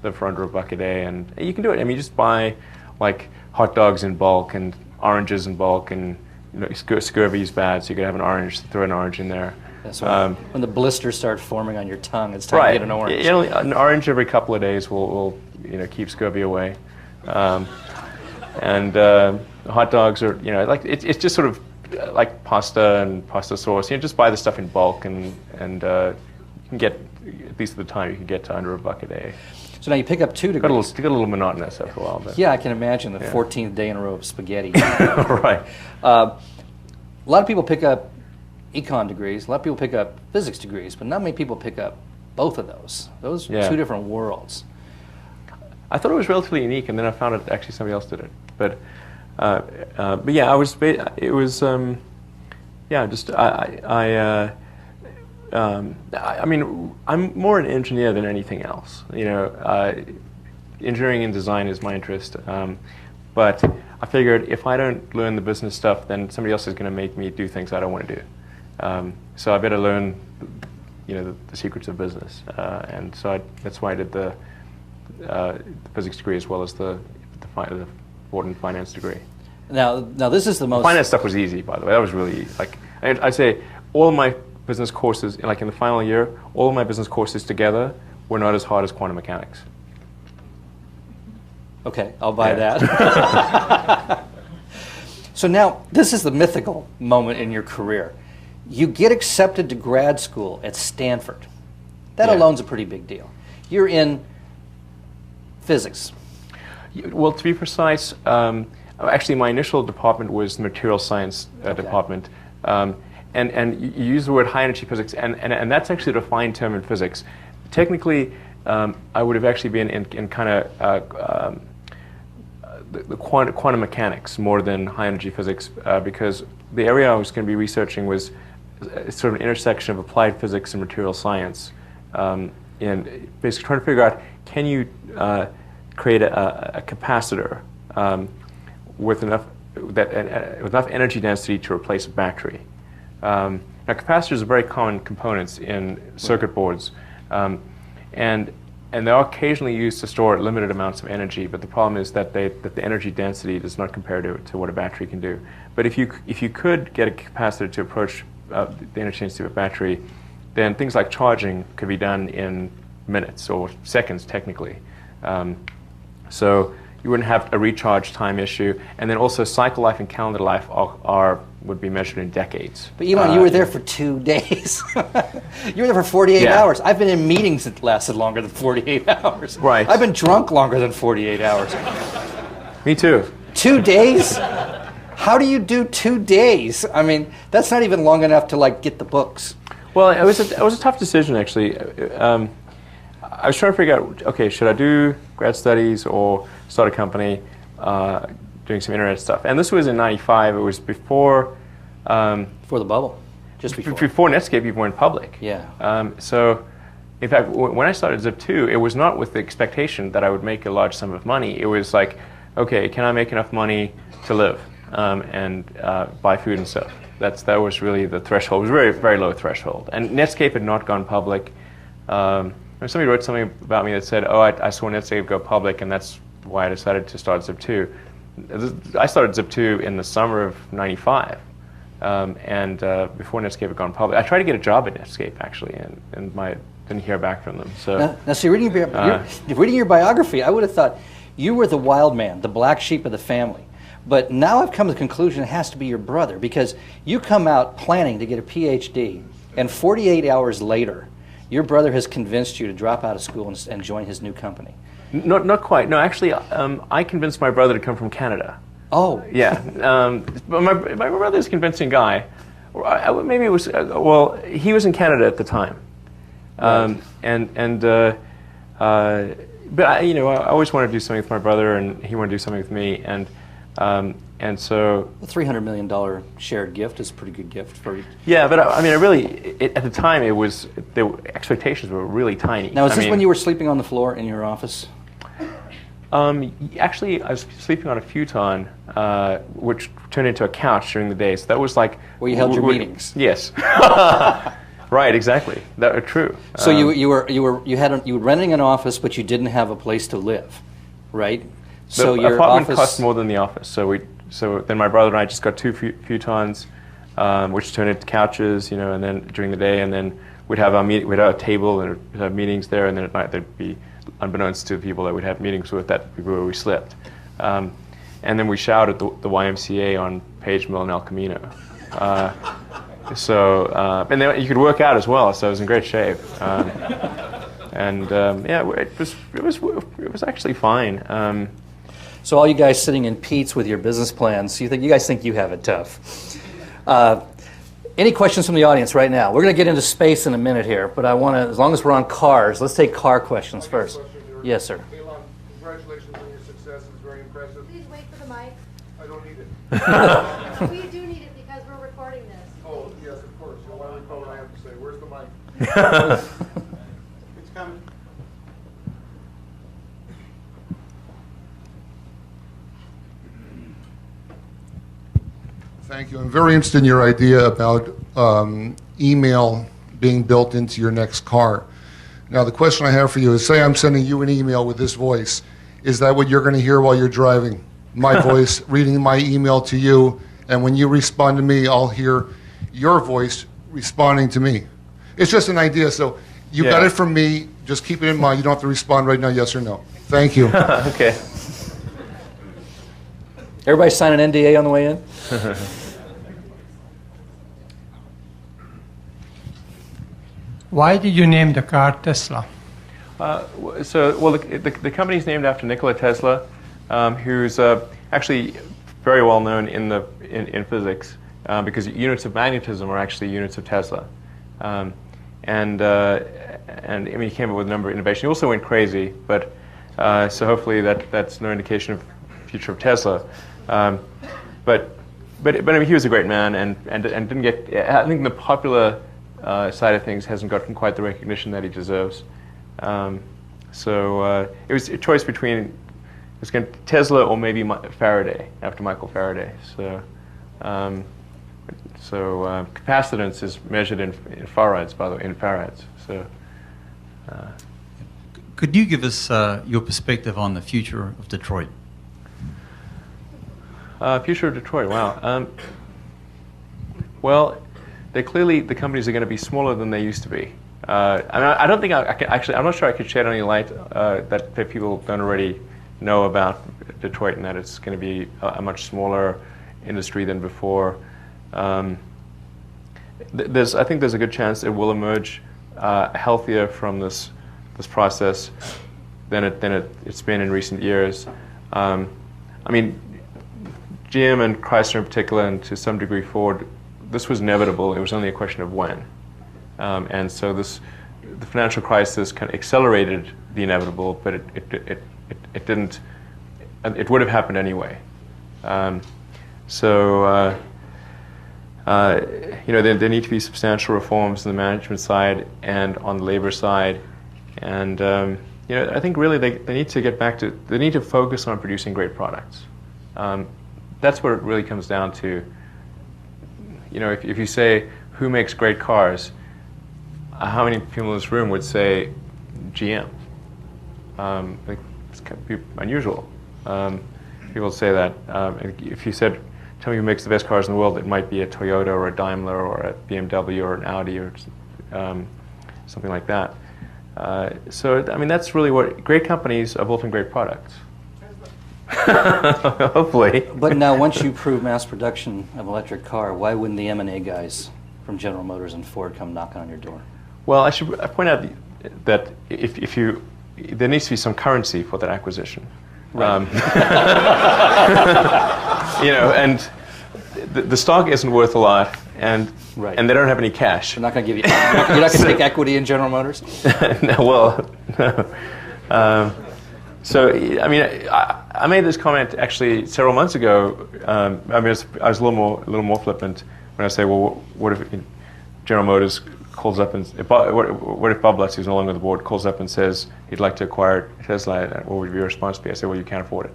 [SPEAKER 2] live for under $1 a day, and you can do it. I mean, you just buy like hot dogs in bulk and oranges in bulk, and scurvy is bad, so you could have an orange, throw an orange in there.
[SPEAKER 1] So when the blisters start forming on your tongue, it's time to get an orange.
[SPEAKER 2] An orange every couple of days will keep scurvy away, and hot dogs are like it's just sort of like pasta and pasta sauce. Just buy the stuff in bulk, and you can get, at least at the time, you can get to under $1 a day.
[SPEAKER 1] So now you pick up 2 degrees.
[SPEAKER 2] It got a little monotonous after a while. But.
[SPEAKER 1] Yeah, I can imagine the 14th day in a row of spaghetti.
[SPEAKER 2] Right.
[SPEAKER 1] A lot of people pick up econ degrees. A lot of people pick up physics degrees, but not many people pick up both of those. Those are two different worlds.
[SPEAKER 2] I thought it was relatively unique, and then I found out actually somebody else did it. But yeah, I was. It was. Just I mean, I'm more an engineer than anything else. Engineering and design is my interest. But I figured if I don't learn the business stuff, then somebody else is going to make me do things I don't want to do. So I better learn, the secrets of business. And so that's why I did the physics degree as well as the Wharton finance degree.
[SPEAKER 1] Now this is the most.
[SPEAKER 2] Finance stuff was easy, by the way. That was really I'd say all of my business courses, like in the final year, all of my business courses together were not as hard as quantum mechanics.
[SPEAKER 1] Okay, I'll buy that. So now, this is the mythical moment in your career. You get accepted to grad school at Stanford. That alone's a pretty big deal. You're in physics.
[SPEAKER 2] Well, to be precise, actually my initial department was the material science department. And you use the word high energy physics, and that's actually a defined term in physics. Technically, I would have actually been in kind of the quantum mechanics more than high energy physics, because the area I was going to be researching was sort of an intersection of applied physics and material science, and basically trying to figure out, can you create a capacitor with enough energy density to replace a battery. Now, capacitors are very common components in circuit boards, and they are occasionally used to store limited amounts of energy. But the problem is that the energy density does not compare to what a battery can do. But if you could get a capacitor to approach the energy density of a battery, then things like charging could be done in minutes or seconds, technically. So you wouldn't have a recharge time issue, and then also cycle life and calendar life would be measured in decades.
[SPEAKER 1] But Elon, you were there for 2 days. You were there for 48 hours. I've been in meetings that lasted longer than 48 hours.
[SPEAKER 2] Right.
[SPEAKER 1] I've been drunk longer than 48 hours.
[SPEAKER 2] Me too.
[SPEAKER 1] 2 days? How do you do 2 days? I mean, that's not even long enough to like get the books.
[SPEAKER 2] Well, it was a tough decision, actually. I was trying to figure out, okay, should I do grad studies or start a company doing some internet stuff? And this was in '95. It was before
[SPEAKER 1] Before the bubble, just before.
[SPEAKER 2] Before Netscape even went public.
[SPEAKER 1] Yeah.
[SPEAKER 2] So, in fact, when I started Zip2, it was not with the expectation that I would make a large sum of money. It was like, okay, can I make enough money to live and buy food and stuff? That was really the threshold. It was a very, very low threshold. And Netscape had not gone public. Somebody wrote something about me that said, oh, I saw Netscape go public, and that's why I decided to start Zip2. I started Zip2 in the summer of '95, and before Netscape had gone public. I tried to get a job at Netscape, actually, and didn't hear back from them. So
[SPEAKER 1] now see, reading your biography, I would have thought you were the wild man, the black sheep of the family. But now I've come to the conclusion it has to be your brother, because you come out planning to get a PhD, and 48 hours later, your brother has convinced you to drop out of school and join his new company.
[SPEAKER 2] Not quite. No, actually, I convinced my brother to come from Canada.
[SPEAKER 1] Oh.
[SPEAKER 2] Yeah. But my brother's a convincing guy. Maybe it was, well, he was in Canada at the time.
[SPEAKER 1] Right.
[SPEAKER 2] But I always wanted to do something with my brother, and he wanted to do something with me, and so
[SPEAKER 1] the $300 million shared gift is a pretty good gift for you.
[SPEAKER 2] Yeah, but I mean, at the time, the expectations were really tiny.
[SPEAKER 1] Now, is this when you were sleeping on the floor in your office?
[SPEAKER 2] Actually, I was sleeping on a futon, which turned into a couch during the day. So that was like
[SPEAKER 1] where you held your meetings.
[SPEAKER 2] Yes. Right, exactly. That true.
[SPEAKER 1] So you were renting an office, but you didn't have a place to live, right? So
[SPEAKER 2] your apartment cost more than the office. So then my brother and I just got 2 futons, which turned into couches, and then during the day, and then we'd have we'd have a table and we'd have meetings there, and then at night there'd be, unbeknownst to the people that we'd have meetings with, that where we slept. And then we showered at the YMCA on Page Mill and El Camino. And then you could work out as well, so I was in great shape. Yeah, it was actually fine.
[SPEAKER 1] So all you guys sitting in Pete's with your business plans, you guys think you have it tough. Any questions from the audience right now? We're going to get into space in a minute here, but I want to, as long as we're on cars, let's take car questions first. Yes, sir.
[SPEAKER 3] Elon, congratulations on your success. It's very impressive.
[SPEAKER 4] Please wait for the mic.
[SPEAKER 3] I don't need it.
[SPEAKER 4] We do need it because we're recording this.
[SPEAKER 3] Oh, yes, of course. So why don't what I have to say? Where's the mic? It's coming. Thank you. I'm very interested in your idea about email being built into your next car. Now, the question I have for you is, say I'm sending you an email with this voice. Is that what you're going to hear while you're driving? My voice reading my email to you, and when you respond to me, I'll hear your voice responding to me. It's just an idea, so you got it from me. Just keep it in mind. You don't have to respond right now, yes or no. Thank you.
[SPEAKER 2] Okay.
[SPEAKER 1] Everybody sign an NDA on the way in?
[SPEAKER 5] Why did you name the car Tesla?
[SPEAKER 2] The company's named after Nikola Tesla, who's actually very well known in physics, because units of magnetism are actually units of Tesla. And I mean, he came up with a number of innovations. He also went crazy, but so hopefully that's no indication of the future of Tesla. But I mean, he was a great man, and didn't get. I think the popular side of things hasn't gotten quite the recognition that he deserves. So it was a choice between Tesla or maybe Faraday, after Michael Faraday. So So capacitance is measured in farads, by the way, in farads. So.
[SPEAKER 6] Could you give us your perspective on the future of Detroit?
[SPEAKER 2] Future of Detroit, wow. Well, clearly the companies are going to be smaller than they used to be. I don't think I can actually. I'm not sure I could shed any light that people don't already know about Detroit, and that it's going to be a much smaller industry than before. I think there's a good chance it will emerge healthier from this process than it's been in recent years. I mean, GM and Chrysler in particular, and to some degree Ford, this was inevitable. It was only a question of when. And so the financial crisis kind of accelerated the inevitable, but it didn't. It would have happened anyway. There need to be substantial reforms on the management side and on the labor side, and I think really they need to get back to. They need to focus on producing great products. That's what it really comes down to. If you say who makes great cars, how many people in this room would say GM? It's kind of unusual. People say that. If you said, tell me who makes the best cars in the world, it might be a Toyota or a Daimler or a BMW or an Audi or something like that. So, I mean, that's really what great companies are built on great products. Hopefully.
[SPEAKER 1] But now, once you prove mass production of an electric car, why wouldn't the M&A guys from General Motors and Ford come knocking on your door?
[SPEAKER 2] Well, I point out that there needs to be some currency for that acquisition. Right. And the stock isn't worth a lot, and
[SPEAKER 1] right.
[SPEAKER 2] And they don't have any cash.
[SPEAKER 1] They're not going to give you. You're not going to take equity in General Motors.
[SPEAKER 2] No. So I mean, I made this comment actually several months ago. I was a little more flippant when I say, well, what if General Motors calls up and what if Bob Lutz, who's no longer on the board, calls up and says he'd like to acquire Tesla? What would your response be? I say, well, you can't afford it,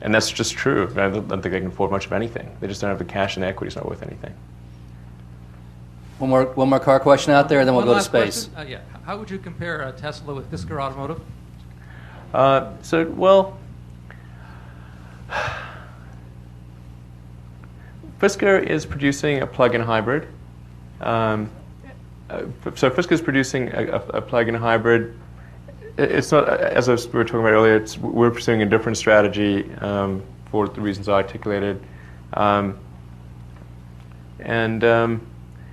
[SPEAKER 2] and that's just true. I don't think they can afford much of anything. They just don't have the cash, and the equity's not worth anything.
[SPEAKER 1] One more car question out there, and then we'll go to space.
[SPEAKER 7] How would you compare Tesla with Fisker Automotive?
[SPEAKER 2] Fisker is producing a plug-in hybrid. So Fisker is producing a plug-in hybrid. It's not, as we were talking about earlier, we're pursuing a different strategy for the reasons I articulated.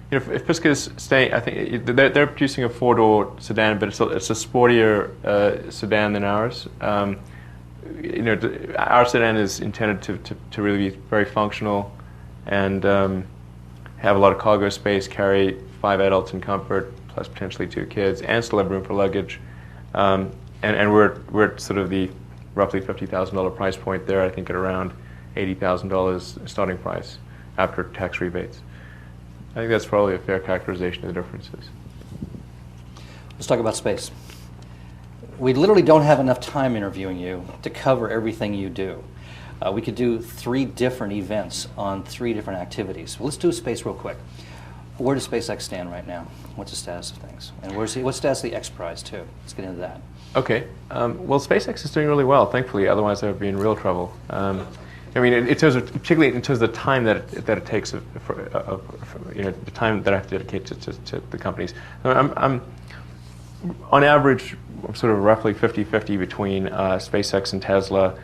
[SPEAKER 2] If Fisker is staying, I think they're producing a four-door sedan, but it's a sportier sedan than ours. Our sedan is intended to really be very functional and have a lot of cargo space, carry 5 adults in comfort, plus potentially 2 kids, and still have room for luggage. And we're at sort of the roughly $50,000 price point there, I think at around $80,000 starting price after tax rebates. I think that's probably a fair characterization of the differences.
[SPEAKER 1] Let's talk about space. We literally don't have enough time interviewing you to cover everything you do. We could do 3 different events on 3 different activities. Well, let's do space real quick. Where does SpaceX stand right now? What's the status of things? And what's the status of the X Prize, too? Let's get into that.
[SPEAKER 2] Okay. Well, SpaceX is doing really well, thankfully. Otherwise, I would be in real trouble. I mean, particularly in terms of the time that it takes, the time that I have to dedicate to the companies. I'm on average, I'm sort of roughly 50-50 between SpaceX and Tesla.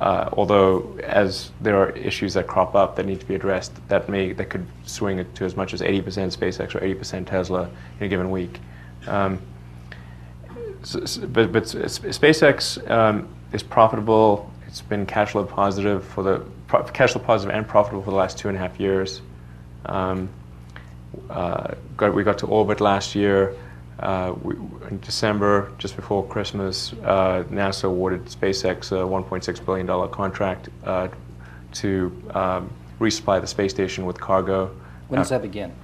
[SPEAKER 2] Although, as there are issues that crop up that need to be addressed, that could swing it to as much as 80% SpaceX or 80% Tesla in a given week. But SpaceX is profitable. It's been cash flow positive and profitable for the last 2.5 years. We got to orbit last year. In December, just before Christmas, NASA awarded SpaceX a $1.6 billion contract to resupply the space station with cargo.
[SPEAKER 1] When does that begin?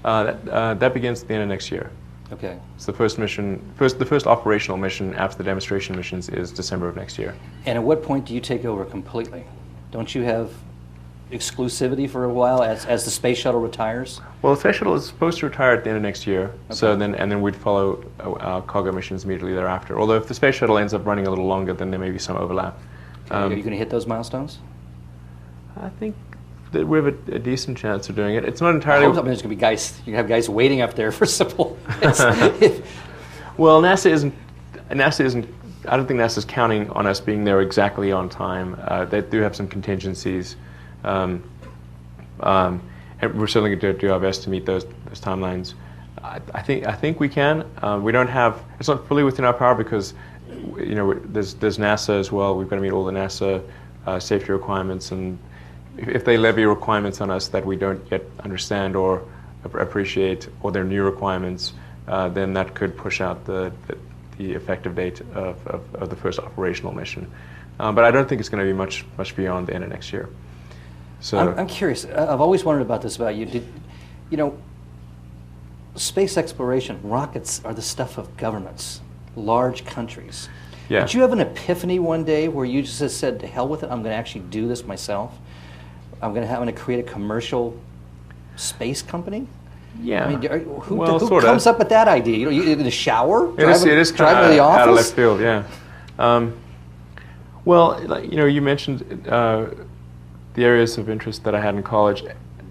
[SPEAKER 2] That begins at the end of next year.
[SPEAKER 1] Okay.
[SPEAKER 2] So the first mission, the first operational mission after the demonstration missions is December of next year.
[SPEAKER 1] And at what point do you take over completely? Don't you have exclusivity for a while as the space shuttle retires?
[SPEAKER 2] Well, the space shuttle is supposed to retire at the end of next year.
[SPEAKER 1] Okay.
[SPEAKER 2] So then we'd follow cargo missions immediately thereafter. Although if the space shuttle ends up running a little longer, then there may be some overlap.
[SPEAKER 1] Are you going to hit those milestones?
[SPEAKER 2] I think that we have a decent chance of doing it. It's not
[SPEAKER 1] I
[SPEAKER 2] entirely.
[SPEAKER 1] hope there's going to be guys. You have guys waiting up there for simple.
[SPEAKER 2] Well, NASA isn't. I don't think NASA's counting on us being there exactly on time. They do have some contingencies, and we're certainly going to do our best to meet those timelines. I think we can. We don't have. It's not fully within our power because, there's NASA as well. We've got to meet all the NASA safety requirements, and if they levy requirements on us that we don't yet understand or appreciate, or they're new requirements, then that could push out the effective date of the first operational mission. But I don't think it's going to be much beyond the end of next year. So
[SPEAKER 1] I'm curious. I've always wondered about this about you. Space exploration, rockets are the stuff of governments, large countries.
[SPEAKER 2] Yeah.
[SPEAKER 1] Did you have an epiphany one day where you just said, to hell with it, I'm going to actually do this myself? I'm going to create a commercial space company?
[SPEAKER 2] yeah.
[SPEAKER 1] I mean, who
[SPEAKER 2] Sort
[SPEAKER 1] comes
[SPEAKER 2] of.
[SPEAKER 1] up with that idea? You in the shower?
[SPEAKER 2] It is kind
[SPEAKER 1] driving to the
[SPEAKER 2] of
[SPEAKER 1] office?
[SPEAKER 2] out of left field, yeah. Well, you mentioned the areas of interest that I had in college.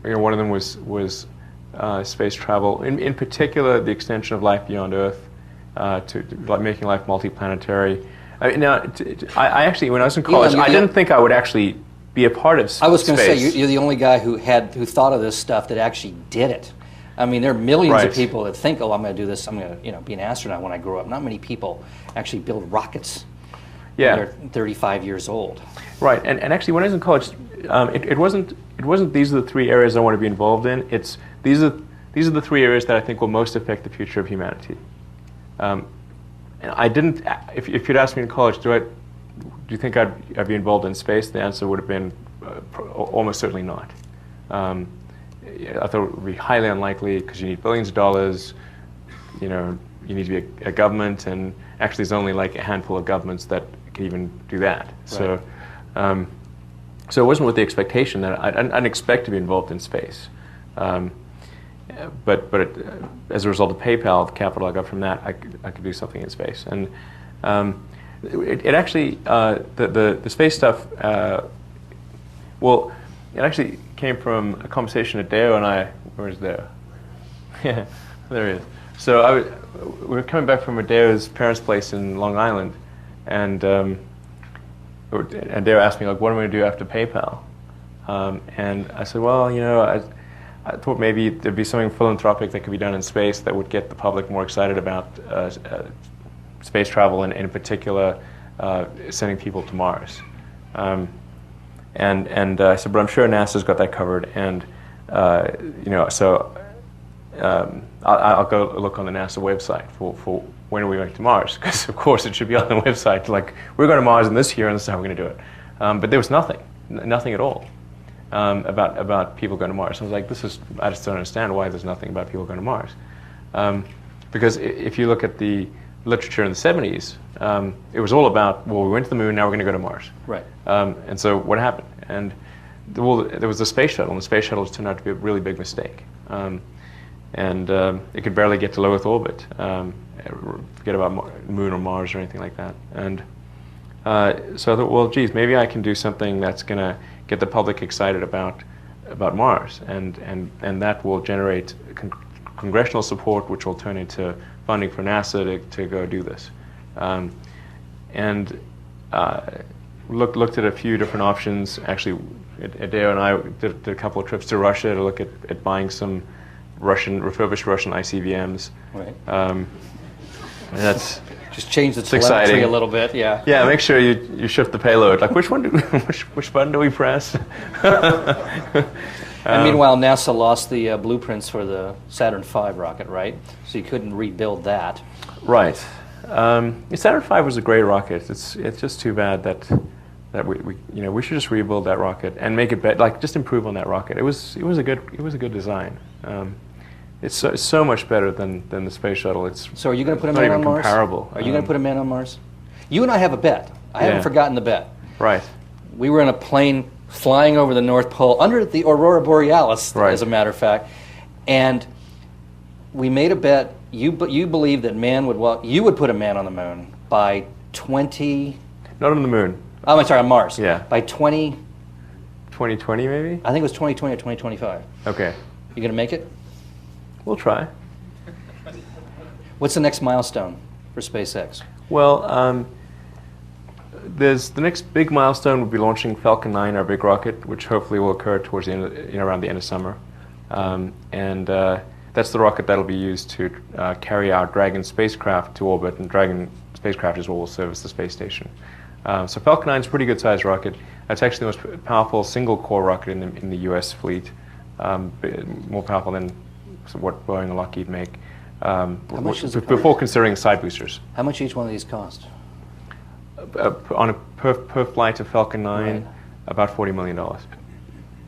[SPEAKER 2] One of them was space travel. In particular, the extension of life beyond Earth, to like making life multiplanetary. I actually, when I was in college, I didn't think I would actually be a part of space.
[SPEAKER 1] I was going to say you're the only guy who thought of this stuff that actually did it. I mean, there are millions of people that think, "Oh, I'm going to do this. I'm going to be an astronaut when I grow up." Not many people actually build rockets.
[SPEAKER 2] Yeah.
[SPEAKER 1] When they're 35 years old.
[SPEAKER 2] Right, and actually, when I was in college, it wasn't these are the three areas I want to be involved in. It's these are the three areas that I think will most affect the future of humanity. And I didn't. If you'd asked me in college, do you think I'd be involved in space? The answer would have been almost certainly not. I thought it would be highly unlikely because you need billions of dollars. You need to be a government, and actually, there's only like a handful of governments that can even do that.
[SPEAKER 1] Right.
[SPEAKER 2] So it wasn't with the expectation that I didn't expect to be involved in space. But as a result of PayPal, the capital I got from that, I could do something in space. And it actually, the space stuff, it actually came from a conversation that Deo and I, where is Deo? Yeah, there he is. So we were coming back from Deo's parents' place in Long Island, and Deo asked me, like, what am I going to do after PayPal? And I said, well, I thought maybe there'd be something philanthropic that could be done in space that would get the public more excited about space travel, and in particular, sending people to Mars. And I said, but I'm sure NASA's got that covered, and so I'll go look on the NASA website for when are we going to Mars, because of course it should be on the website, like, we're going to Mars in this year and this is how we're going to do it. But there was nothing at all about people going to Mars. I was like, I just don't understand why there's nothing about people going to Mars. Because if you look at the literature in the 70s, it was all about, well, we went to the moon, now we're going to go to Mars.
[SPEAKER 1] Right.
[SPEAKER 2] And so what happened? And there was the space shuttle, and the space shuttle turned out to be a really big mistake. And it could barely get to low Earth orbit. Forget about Moon or Mars or anything like that. And so I thought, well, geez, maybe I can do something that's going to get the public excited about Mars, and that will generate congressional support, which will turn into funding for NASA to go do this. And looked at a few different options. Actually, Adeo and I did a couple of trips to Russia to look at buying some refurbished Russian ICBMs.
[SPEAKER 1] Right.
[SPEAKER 2] That's
[SPEAKER 1] just change the telemetry
[SPEAKER 2] exciting
[SPEAKER 1] a little bit, yeah.
[SPEAKER 2] Yeah, make sure you shift the payload. Like, which button do we press?
[SPEAKER 1] And meanwhile, NASA lost the blueprints for the Saturn V rocket, right? So you couldn't rebuild that.
[SPEAKER 2] Right. Saturn V was a great rocket. It's just too bad that we should just rebuild that rocket and make it better. Like, just improve on that rocket. It was a good design. It's so much better than the space shuttle.
[SPEAKER 1] So are you going to put a
[SPEAKER 2] not
[SPEAKER 1] man
[SPEAKER 2] even
[SPEAKER 1] on Mars?
[SPEAKER 2] comparable.
[SPEAKER 1] Are you going to put a man on Mars? You and I have a bet. I haven't
[SPEAKER 2] Yeah.
[SPEAKER 1] forgotten the bet.
[SPEAKER 2] Right.
[SPEAKER 1] We were in a plane flying over the North Pole under the Aurora Borealis,
[SPEAKER 2] Right.
[SPEAKER 1] as a matter of fact, and we made a bet. You believe that you would put a man on the moon by 20.
[SPEAKER 2] Not on the moon.
[SPEAKER 1] Oh, I'm sorry, on Mars.
[SPEAKER 2] Yeah.
[SPEAKER 1] By
[SPEAKER 2] 2020 maybe?
[SPEAKER 1] I think it was 2020 or 2025.
[SPEAKER 2] Okay.
[SPEAKER 1] You gonna make it?
[SPEAKER 2] We'll try.
[SPEAKER 1] What's the next milestone for SpaceX?
[SPEAKER 2] Well, there's the next big milestone will be launching Falcon 9, our big rocket, which hopefully will occur towards the end, around the end of summer. That's the rocket that'll be used to carry our Dragon spacecraft to orbit, and Dragon spacecraft is what will service the space station. So Falcon 9 is a pretty good sized rocket. It's actually the most powerful single core rocket in the U.S. fleet, more powerful than what Boeing and Lockheed make.
[SPEAKER 1] much does it
[SPEAKER 2] Before considering side boosters.
[SPEAKER 1] How much each one of these cost?
[SPEAKER 2] On a per flight of Falcon 9,
[SPEAKER 1] Right.
[SPEAKER 2] about $40 million.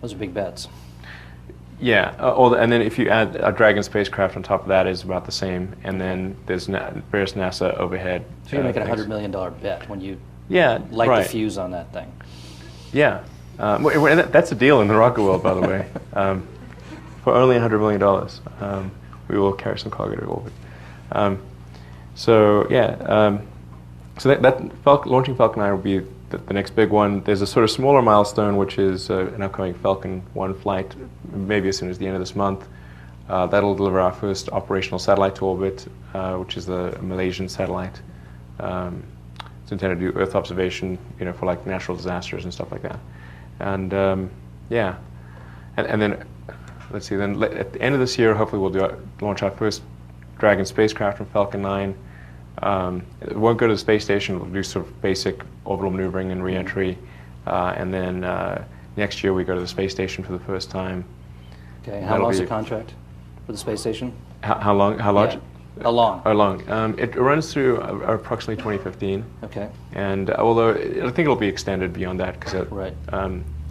[SPEAKER 1] Those are big bets.
[SPEAKER 2] Yeah, and then if you add a Dragon spacecraft on top of that, is about the same. And then there's various NASA overhead.
[SPEAKER 1] So you're making a
[SPEAKER 2] things.
[SPEAKER 1] $100 million bet when you
[SPEAKER 2] Yeah,
[SPEAKER 1] light
[SPEAKER 2] right.
[SPEAKER 1] the fuse on that thing.
[SPEAKER 2] Yeah, and that's a deal in the rocket world, by the way. For only $100 million, we will carry some cargo to orbit. So launching Falcon 9 will be the next big one. There's a sort of smaller milestone, which is an upcoming Falcon 1 flight, maybe as soon as the end of this month. That'll deliver our first operational satellite to orbit, which is the Malaysian satellite. It's intended to do Earth observation, for like natural disasters and stuff like that. And and then let's see. Then at the end of this year, hopefully we'll launch our first Dragon spacecraft from Falcon 9. It won't go to the space station. We'll do sort of basic orbital maneuvering and re-entry, and then next year we go to the space station for the first time.
[SPEAKER 1] Okay. How long is the contract for the space station?
[SPEAKER 2] How long? How large?
[SPEAKER 1] Yeah. How long?
[SPEAKER 2] How long? It runs through approximately 2015.
[SPEAKER 1] Okay.
[SPEAKER 2] And although I think it'll be extended beyond that, because
[SPEAKER 1] Right.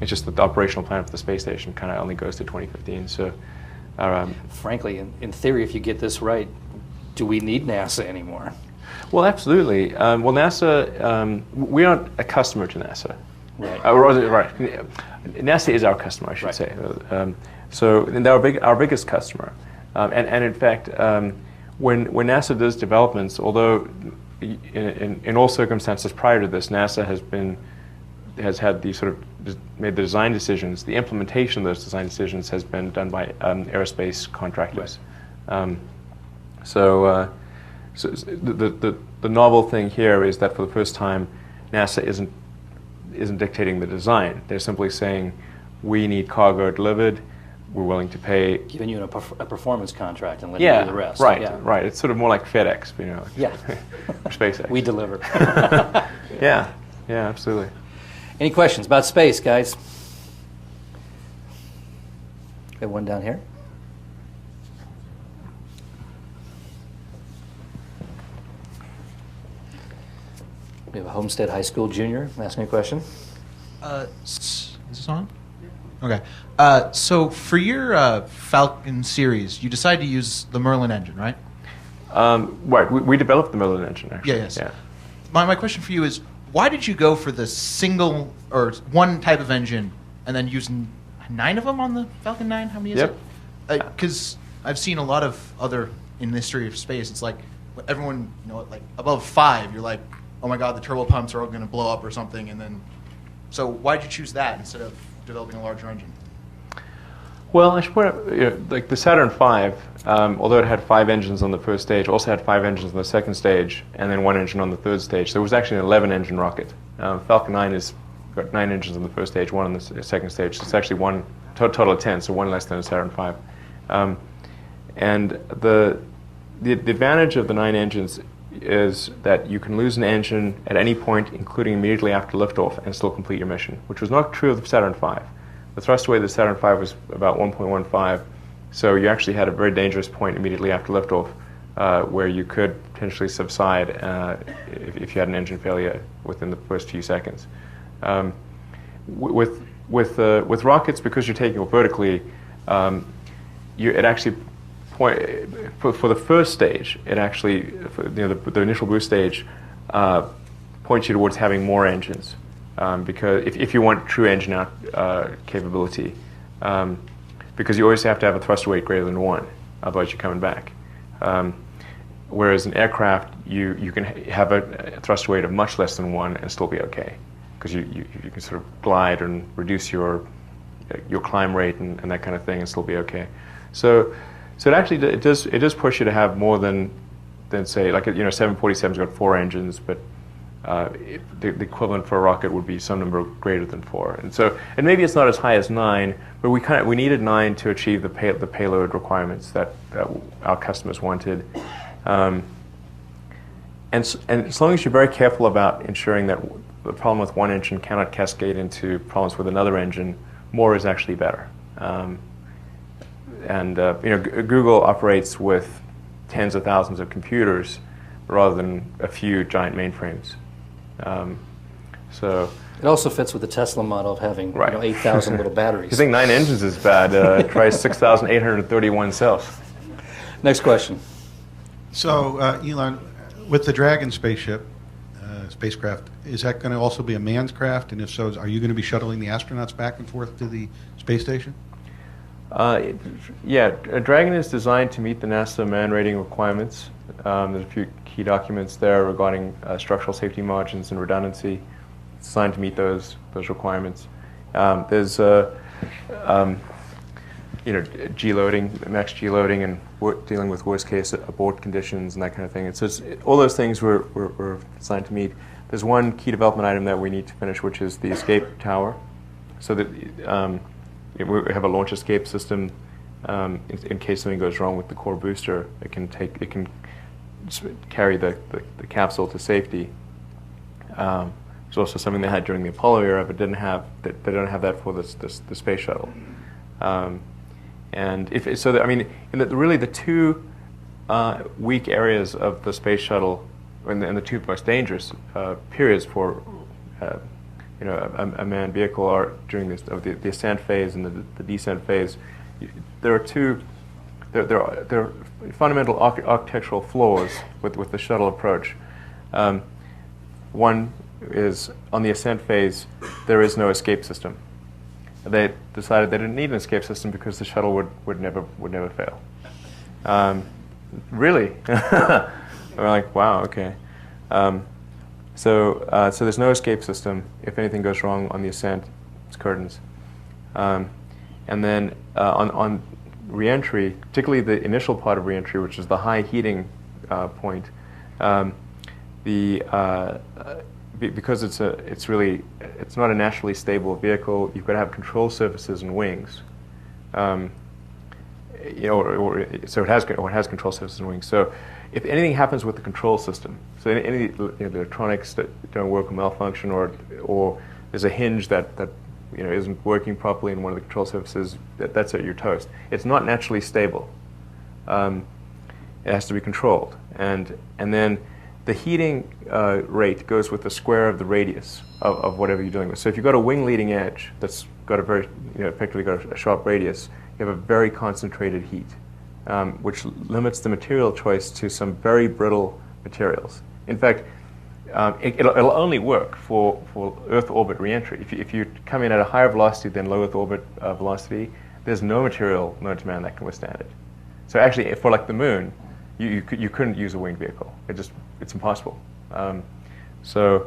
[SPEAKER 2] It's just that the operational plan for the space station kind of only goes to 2015. So,
[SPEAKER 1] Frankly, in theory, if you get this right, do we need NASA anymore?
[SPEAKER 2] well, absolutely. Well, NASA, we aren't a customer to NASA.
[SPEAKER 1] Right.
[SPEAKER 2] Right. NASA is our customer, I should
[SPEAKER 1] Right.
[SPEAKER 2] say. So they're our biggest customer. And in fact, when NASA does developments, although in all circumstances prior to this, NASA has had the sort of made the design decisions. The implementation of those design decisions has been done by aerospace contractors.
[SPEAKER 1] Right.
[SPEAKER 2] So the novel thing here is that for the first time, NASA isn't dictating the design. They're simply saying, we need cargo delivered. We're willing to pay.
[SPEAKER 1] Giving you a performance contract and letting you do the rest.
[SPEAKER 2] Right,
[SPEAKER 1] Yeah.
[SPEAKER 2] right. It's sort of more like FedEx,
[SPEAKER 1] Yeah.
[SPEAKER 2] or SpaceX.
[SPEAKER 1] We deliver.
[SPEAKER 2] Yeah, absolutely.
[SPEAKER 1] Any questions about space, guys? We have one down here. We have a Homestead High School junior asking a question.
[SPEAKER 8] Is this on? Okay. So for your Falcon series, you decided to use the Merlin engine, right?
[SPEAKER 2] Right. We developed the Merlin engine, actually.
[SPEAKER 8] Yeah, yes.
[SPEAKER 2] Yeah.
[SPEAKER 8] My question for you is, why did you go for the single or one type of engine and then using 9 of them on the Falcon 9? How many is
[SPEAKER 2] Yep.
[SPEAKER 8] it? Because I've seen a lot of other in the history of space. It's like everyone, like above 5, you're like, oh my God, the turbo pumps are all going to blow up or something. And then, so why did you choose that instead of developing a larger engine?
[SPEAKER 2] Well, I should point out, like the Saturn V, although it had 5 engines on the first stage, also had 5 engines on the second stage, and then 1 engine on the third stage. So it was actually an 11-engine rocket. Falcon 9 has got 9 engines on the first stage, 1 on the second stage. So it's actually one total of 10, so 1 less than a Saturn V. And the advantage of the 9 engines is that you can lose an engine at any point, including immediately after liftoff, and still complete your mission, which was not true of the Saturn V. The thrust weight of the Saturn V was about 1.15, so you actually had a very dangerous point immediately after liftoff, where you could potentially subside if you had an engine failure within the first few seconds. With rockets, because you're taking off vertically, it actually for the first stage, it actually the initial boost stage points you towards having more engines. because if you want true engine out capability, because you always have to have a thrust weight greater than 1, otherwise you're coming back. Whereas in aircraft, you can have a thrust weight of much less than 1 and still be okay, because you can sort of glide and reduce your climb rate and that kind of thing and still be okay. So it actually it does push you to have more than say, like, 747's got 4 engines, but the equivalent for a rocket would be some number greater than 4. And maybe it's not as high as 9, but we needed 9 to achieve the payload requirements that our customers wanted. And as long as you're very careful about ensuring that the problem with one engine cannot cascade into problems with another engine, more is actually better. Google operates with tens of thousands of computers rather than a few giant mainframes.
[SPEAKER 1] It also fits with the Tesla model of having 8,000 little batteries.
[SPEAKER 2] If you think 9 engines is bad, try 6,831 cells.
[SPEAKER 1] Next question.
[SPEAKER 9] So, Elon, with the Dragon spaceship, spacecraft, is that going to also be a manned craft? And if so, are you going to be shuttling the astronauts back and forth to the space station?
[SPEAKER 2] Yeah, Dragon is designed to meet the NASA man rating requirements. There's a few key documents there regarding structural safety margins and redundancy. It's designed to meet those requirements. There's G-loading, max G-loading, and dealing with worst-case abort conditions and that kind of thing. All those things we're designed to meet. There's one key development item that we need to finish, which is the escape tower, so that we have a launch escape system in case something goes wrong with the core booster. It can carry the capsule to safety. It's also something they had during the Apollo era, but they don't have that for the space shuttle. And really the two weak areas of the space shuttle, and the two most dangerous periods for a manned vehicle are during the ascent phase and the descent phase. There are fundamental architectural flaws with the shuttle approach. One is on the ascent phase, there is no escape system. They decided they didn't need an escape system because the shuttle would never fail. Really? We're like, wow, okay. So there's no escape system. If anything goes wrong on the ascent, it's curtains. And then on reentry, particularly the initial part of reentry, which is the high heating point, because it's not a naturally stable vehicle. You've got to have control surfaces and wings. So it has control surfaces and wings. So if anything happens with the control system, so any the electronics that don't work or malfunction, or there's a hinge that isn't working properly in one of the control surfaces, that's it, you're toast. It's not naturally stable. It has to be controlled, and then the heating rate goes with the square of the radius of whatever you're dealing with. So if you've got a wing leading edge that's got a very, effectively got a sharp radius, you have a very concentrated heat, which limits the material choice to some very brittle materials. In fact, it'll only work for Earth orbit reentry. If you come in at a higher velocity than low Earth orbit velocity, there's no material known to man that can withstand it. So actually, for like the moon, you couldn't use a winged vehicle. It's impossible. It's not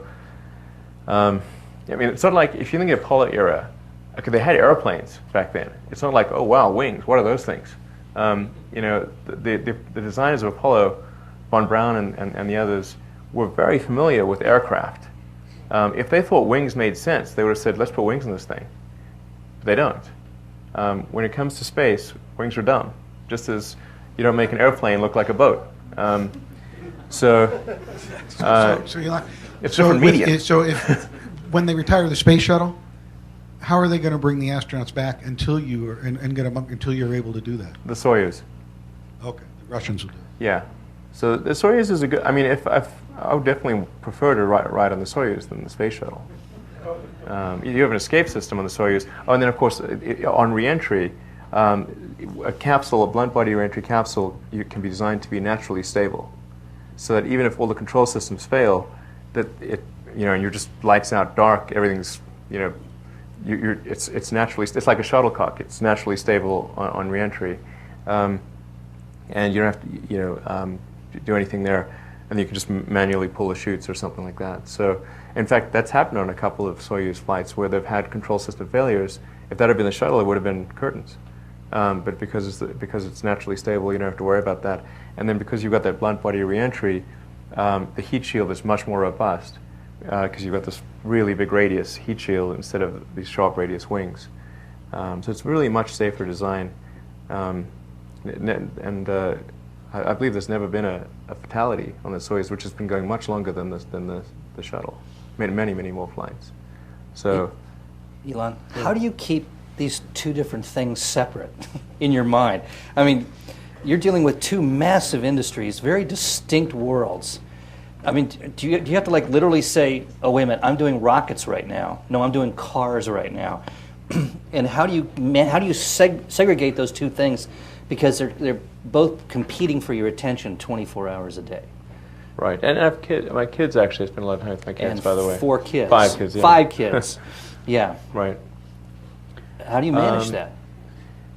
[SPEAKER 2] like, if you think of the Apollo era, okay, they had airplanes back then. It's not like, oh wow, wings, what are those things? The designers of Apollo, von Braun and the others, were very familiar with aircraft. If they thought wings made sense, they would have said, let's put wings on this thing. But they don't. When it comes to space, wings are dumb, just as you don't make an airplane look like a boat. It's different medium.
[SPEAKER 9] So if when they retire the space shuttle, how are they going to bring the astronauts back until you and get them up until you're able to do that?
[SPEAKER 2] The Soyuz.
[SPEAKER 9] Okay, the Russians will do it.
[SPEAKER 2] Yeah. So the Soyuz is a good. I mean, I would definitely prefer to ride on the Soyuz than the space shuttle. You have an escape system on the Soyuz. Oh, and then of course on reentry, a capsule, a blunt body reentry capsule, can be designed to be naturally stable, so that even if all the control systems fail, that and you're just lights out, dark, everything's, it's naturally, it's like a shuttlecock. It's naturally stable on reentry, and you don't have to, do anything there, and you can just manually pull the chutes or something like that. So, in fact, that's happened on a couple of Soyuz flights where they've had control system failures. If that had been the shuttle, it would have been curtains. But because it's naturally stable, you don't have to worry about that. And then because you've got that blunt body reentry, the heat shield is much more robust because you've got this really big radius heat shield instead of these sharp radius wings. So it's really a much safer design. I believe there's never been a fatality on the Soyuz, which has been going much longer than the shuttle. Many more flights. So,
[SPEAKER 1] Elon, how do you keep these two different things separate in your mind? I mean, you're dealing with two massive industries, very distinct worlds. I mean, do you have to like literally say, oh, wait a minute, I'm doing rockets right now. No, I'm doing cars right now. And how do you segregate those two things? Because they're both competing for your attention 24 hours a day.
[SPEAKER 2] Right, and I have my kids actually. I spend a lot of time with my kids,
[SPEAKER 1] and
[SPEAKER 2] by the way.
[SPEAKER 1] 4 kids.
[SPEAKER 2] 5 kids, yeah.
[SPEAKER 1] 5 kids, yeah.
[SPEAKER 2] Right.
[SPEAKER 1] How do you manage that?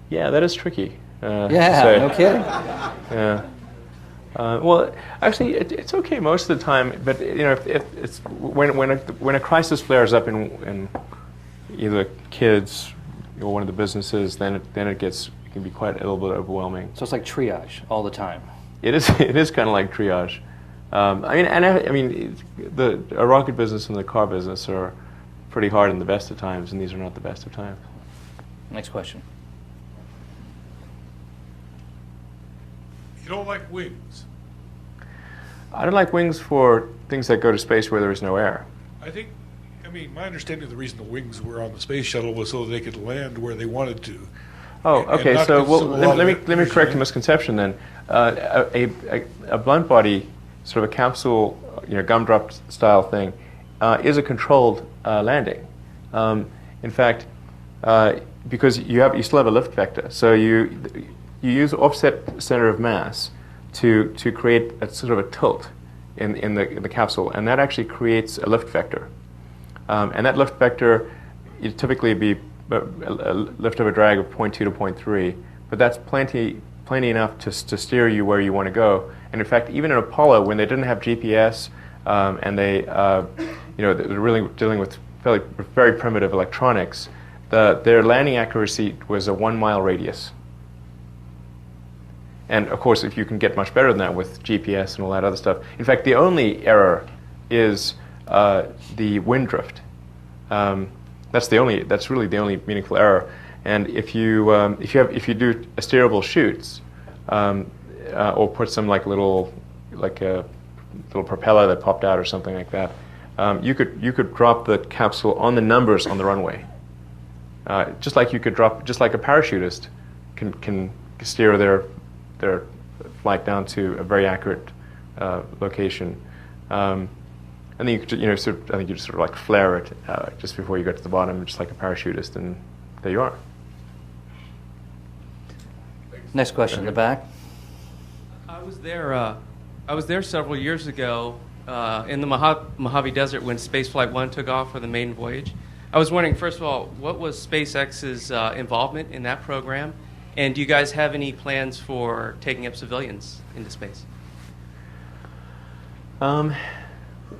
[SPEAKER 2] Yeah, that is tricky.
[SPEAKER 1] Yeah, no kidding.
[SPEAKER 2] Yeah. Well, actually, it's okay most of the time. But if it's when a crisis flares up in either kids or one of the businesses, then it can be quite a little bit overwhelming.
[SPEAKER 1] So it's like triage all the time.
[SPEAKER 2] It is. It is kind of like triage. I mean, the rocket business and the car business are pretty hard in the best of times, and these are not the best of times.
[SPEAKER 1] Next question.
[SPEAKER 10] You don't like wings?
[SPEAKER 2] I don't like wings for things that go to space where there is no air.
[SPEAKER 10] I mean, my understanding of the reason the wings were on the space shuttle was so they could land where they wanted to.
[SPEAKER 2] Oh, okay. So let me correct a misconception then. A blunt body, sort of a capsule, gumdrop style thing, is a controlled landing. In fact, because you still have a lift vector, so you use offset center of mass to create a sort of a tilt in the capsule, and that actually creates a lift vector. And that lift vector, it typically be a lift over drag of 0.2 to 0.3, but that's plenty enough to steer you where you want to go. And in fact, even in Apollo, when they didn't have GPS and they they're really dealing with very primitive electronics, their landing accuracy was a 1 mile radius. And of course, if you can get much better than that with GPS and all that other stuff. In fact, the only error is the wind drift. That's really the only meaningful error. And if you do steerable chutes, or put some like a little propeller that popped out or something like that, you could drop the capsule on the numbers on the runway. Just like a parachutist can steer their flight down to a very accurate location. And then I think you just sort of like flare it just before you get to the bottom, just like a parachutist, and there you are.
[SPEAKER 1] Next question in the back.
[SPEAKER 11] I was there several years ago in the Mojave Desert when Spaceflight 1 took off for the maiden voyage. I was wondering, first of all, what was SpaceX's involvement in that program? And do you guys have any plans for taking up civilians into space?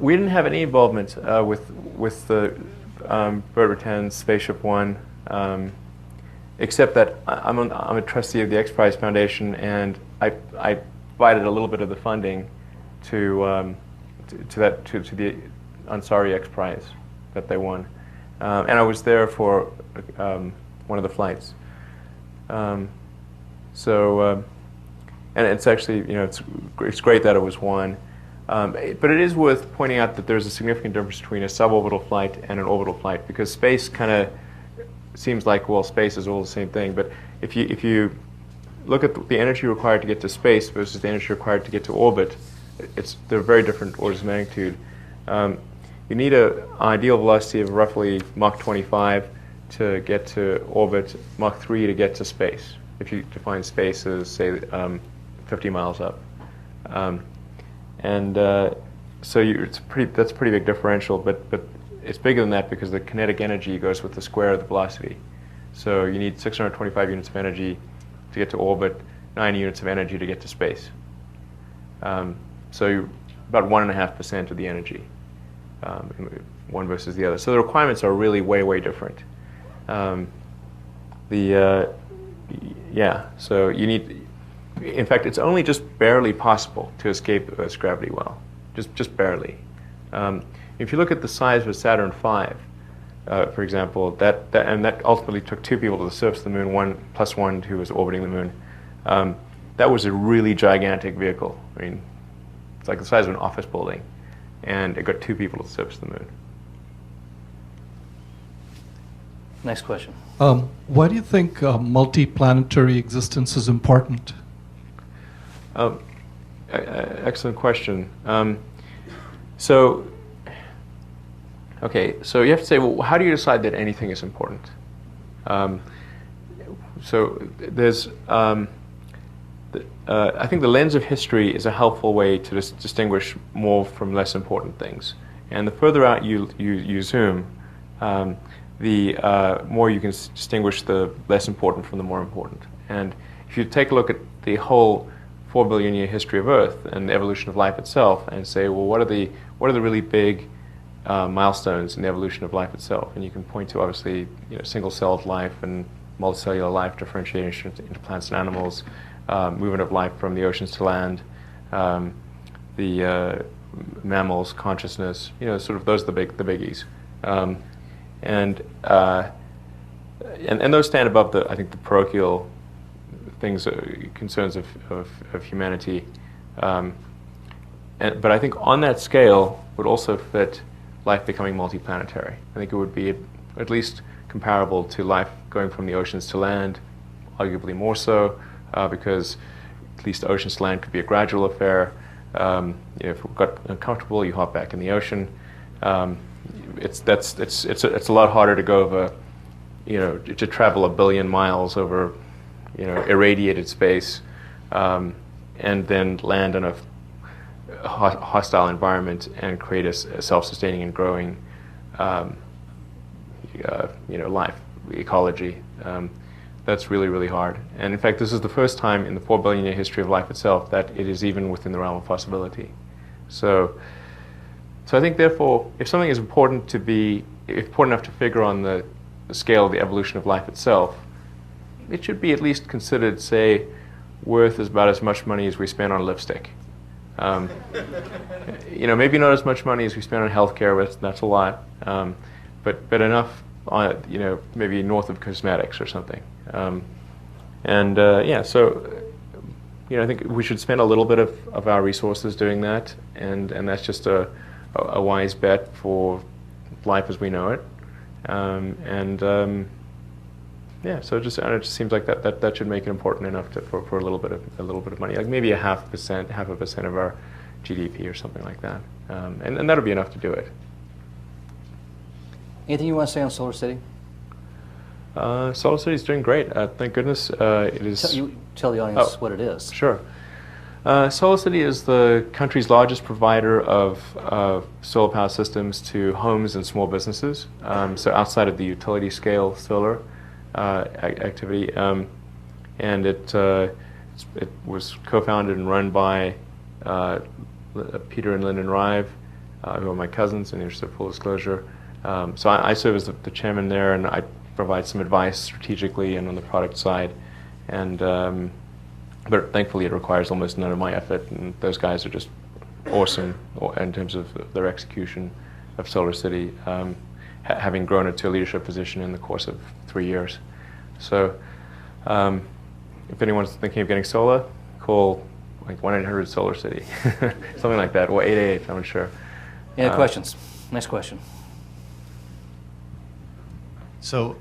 [SPEAKER 2] We didn't have any involvement with the Bird Rattan Spaceship One, except that I'm a trustee of the X Prize Foundation, and I provided a little bit of the funding to the Ansari X Prize that they won, and I was there for one of the flights. And it's actually it's great that it was won. But it is worth pointing out that there's a significant difference between a suborbital flight and an orbital flight, because space kind of seems like, well, space is all the same thing. But if you look at the energy required to get to space versus the energy required to get to orbit, they're very different orders of magnitude. You need an ideal velocity of roughly Mach 25 to get to orbit, Mach 3 to get to space, if you define space as, say, 50 miles up. And that's a pretty big differential, but it's bigger than that because the kinetic energy goes with the square of the velocity. So you need 625 units of energy to get to orbit, 9 units of energy to get to space. So you're about 1.5% of the energy, one versus the other. So the requirements are really way different. So you need, in fact, it's only just barely possible to escape Earth's gravity well, just barely. If you look at the size of a Saturn V, for example, that ultimately took 2 people to the surface of the moon, one plus one who was orbiting the moon. That was a really gigantic vehicle. I mean, it's like the size of an office building, and it got 2 people to the surface of the moon.
[SPEAKER 1] Next question.
[SPEAKER 12] Why do you think multi-planetary existence is important?
[SPEAKER 2] Excellent question. So you have to say, well, how do you decide that anything is important? So there's, I think the lens of history is a helpful way to distinguish more from less important things. And the further out you zoom, the more you can distinguish the less important from the more important. And if you take a look at the whole 4 billion year history of Earth and the evolution of life itself, and say, well, what are the really big milestones in the evolution of life itself? And you can point to, obviously, single-celled life and multicellular life, differentiation into plants and animals, movement of life from the oceans to land, the mammals, consciousness. Sort of those are the biggies. And those stand above I think the parochial things, concerns of humanity. But I think on that scale would also fit life becoming multiplanetary. I think it would be at least comparable to life going from the oceans to land, arguably more so, because at least oceans to land could be a gradual affair. If it got uncomfortable, you hop back in the ocean. It's a lot harder to go over, to travel 1 billion miles over, irradiated space, and then land in a hostile environment and create a self-sustaining and growing, life ecology. That's really hard. And in fact, this is the first time in the 4 billion year history of life itself that it is even within the realm of possibility. So I think, therefore, if something is important enough to figure on the scale of the evolution of life itself, it should be at least considered, say, worth about as much money as we spend on lipstick. Maybe not as much money as we spend on healthcare, but that's a lot. But enough on, maybe north of cosmetics or something. I think we should spend a little bit of our resources doing that, and that's just a wise bet for life as we know it. So it just seems like that should make it important enough for a little bit of money, like maybe 0.5% of our GDP or something like that, and that'll be enough to do it.
[SPEAKER 1] Anything you want to say on Solar City?
[SPEAKER 2] Solar City is doing great. Thank goodness. It is.
[SPEAKER 1] Tell the audience what it is.
[SPEAKER 2] Sure. Solar City is the country's largest provider of solar power systems to homes and small businesses. So outside of the utility scale solar activity, and it was co-founded and run by Peter and Lyndon Rive, who are my cousins, in interest of full disclosure. So I serve as the chairman there, and I provide some advice strategically and on the product side. And but thankfully, it requires almost none of my effort, and those guys are just awesome in terms of their execution of Solar City, having grown it to a leadership position in the course of 3 years. So if anyone's thinking of getting solar, call like 1-800-SOLAR-CITY, something like that, or 888, I'm not sure.
[SPEAKER 1] Any questions? Next question.
[SPEAKER 8] So,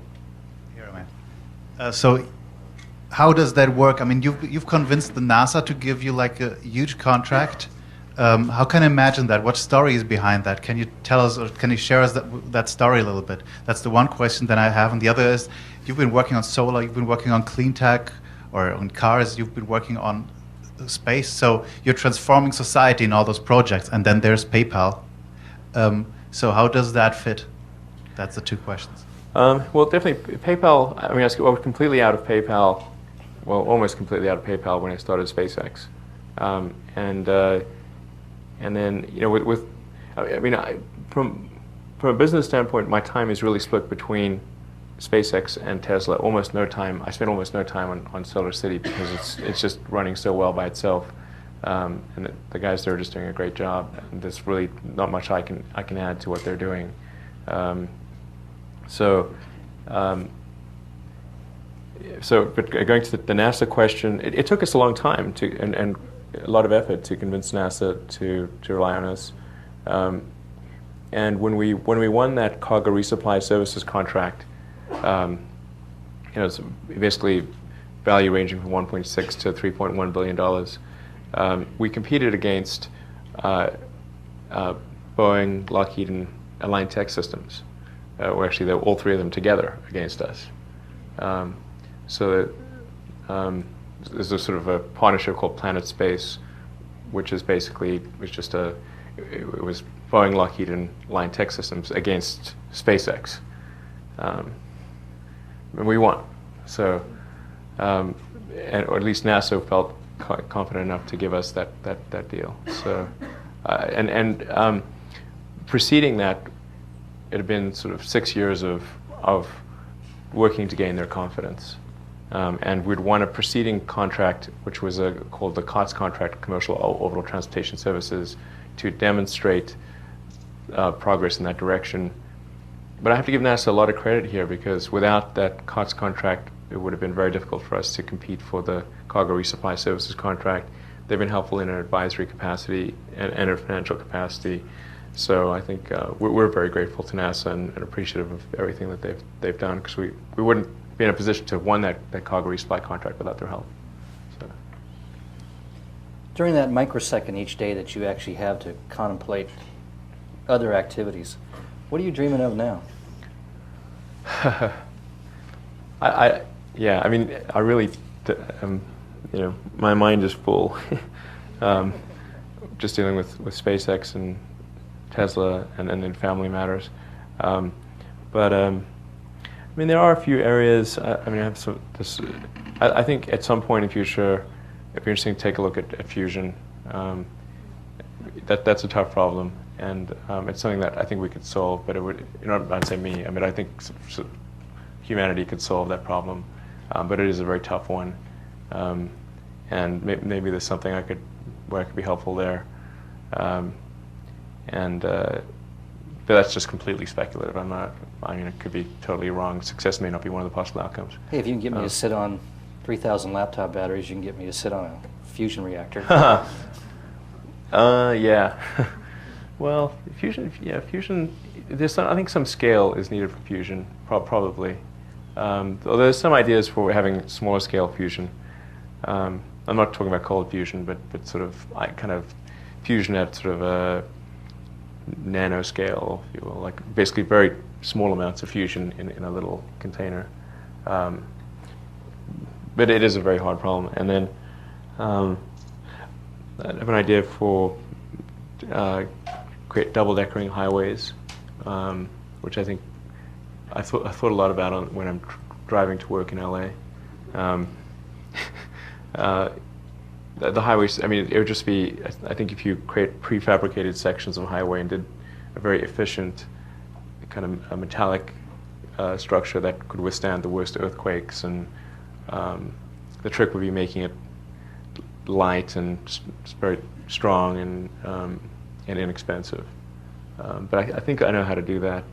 [SPEAKER 8] so how does that work? I mean, you've convinced the NASA to give you like a huge contract. How can I imagine that? What story is behind that? Can you tell us, or can you share us that story a little bit? That's the one question that I have. And the other is, you've been working on solar, you've been working on clean tech, or on cars, you've been working on
[SPEAKER 6] space. So you're transforming society in all those projects, and then there's PayPal. So how does that fit? That's the two questions.
[SPEAKER 2] Well, definitely PayPal. I mean, I was completely out of PayPal. Well, almost completely out of PayPal when I started SpaceX, and then from a business standpoint, my time is really split between SpaceX and Tesla. Almost no time. I spend almost no time on Solar City because it's just running so well by itself, and the guys there are just doing a great job. And there's really not much I can add to what they're doing. But going to the NASA question, it took us a long time and a lot of effort to convince NASA to rely on us. And when we won that cargo resupply services contract, it's basically value ranging from 1.6 to 3.1 billion dollars. We competed against Boeing, Lockheed, and Align Tech Systems. Well, actually, they were all three of them together against us. There's a sort of a partnership called Planet Space, which is basically it was Boeing, Lockheed, and Align Tech Systems against SpaceX, and we won. So, or at least NASA felt confident enough to give us that deal. So, preceding that, it had been sort of 6 years of working to gain their confidence. And we'd won a preceding contract, which was called the COTS contract, Commercial Orbital Transportation Services, to demonstrate progress in that direction. But I have to give NASA a lot of credit here, because without that COTS contract, it would have been very difficult for us to compete for the Cargo Resupply Services contract. They've been helpful in an advisory capacity and a financial capacity. So I think we're very grateful to NASA and appreciative of everything that they've done, because we wouldn't be in a position to have won that cargo resupply contract without their help. So.
[SPEAKER 1] During that microsecond each day that you actually have to contemplate other activities, what are you dreaming of now?
[SPEAKER 2] I really, my mind is full. Just dealing with SpaceX and Tesla and then family matters. There are a few areas. I think at some point in the future, it'd be interesting to take a look at fusion. That's a tough problem, and it's something that I think we could solve. But it would, I'd say me. I think humanity could solve that problem, but it is a very tough one. And maybe there's something where I could be helpful there. But that's just completely speculative. It could be totally wrong. Success may not be one of the possible outcomes.
[SPEAKER 1] Hey, if you can get me to sit on 3,000 laptop batteries, you can get me to sit on a fusion reactor.
[SPEAKER 2] Yeah. Well, fusion. I think some scale is needed for fusion, probably. Although there's some ideas for having smaller scale fusion. I'm not talking about cold fusion, but sort of kind of fusion at sort of a nanoscale, if you will, like basically very small amounts of fusion in a little container. But it is a very hard problem. And then I have an idea for create double-deckering highways, which I think I thought a lot about when I'm driving to work in LA. The highways, it would just be, I think if you create prefabricated sections of highway and did a very efficient kind of a metallic structure that could withstand the worst earthquakes, and the trick would be making it light and very strong and inexpensive. But I think I know how to do that.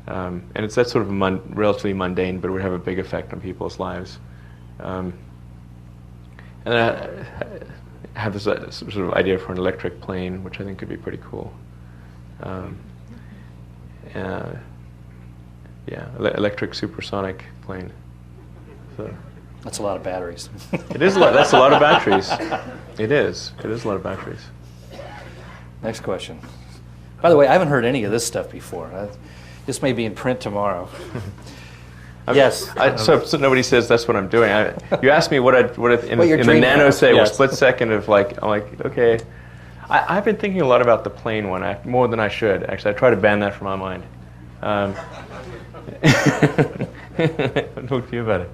[SPEAKER 2] And it's that sort of relatively mundane, but it would have a big effect on people's lives. And then I have this sort of idea for an electric plane, which I think could be pretty cool. Electric supersonic plane. So.
[SPEAKER 1] That's a lot of batteries.
[SPEAKER 2] It is a lot. That's a lot of batteries. It is. It is a lot of batteries.
[SPEAKER 1] Next question. By the way, I haven't heard any of this stuff before. This may be in print tomorrow. Yes.
[SPEAKER 2] So nobody says that's what I'm doing. You asked me what in the nanosecond, split second of like, I'm like, okay. I've been thinking a lot about the plane one, more than I should. Actually, I try to ban that from my mind. Don't talk to you about it.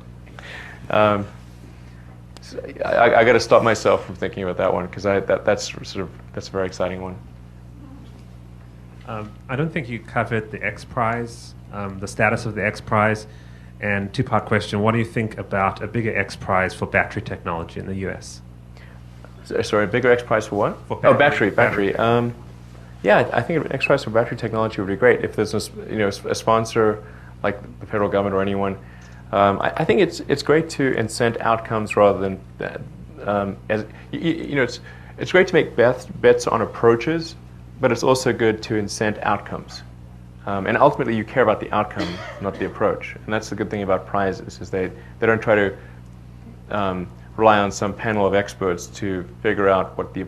[SPEAKER 2] So I got to stop myself from thinking about that one because that's a very exciting one.
[SPEAKER 13] I don't think you covered the X Prize, the status of the X Prize, and two-part question: what do you think about a bigger X Prize for battery technology in the U.S.?
[SPEAKER 2] Sorry, a bigger X Prize for what?
[SPEAKER 13] For
[SPEAKER 2] battery. Yeah, I think an X Prize for battery technology would be great if there's a sponsor like the federal government or anyone. I think it's great to incent outcomes rather than it's great to make bets on approaches, but it's also good to incent outcomes. And ultimately, you care about the outcome, not the approach. And that's the good thing about prizes is they don't try to rely on some panel of experts to figure out what the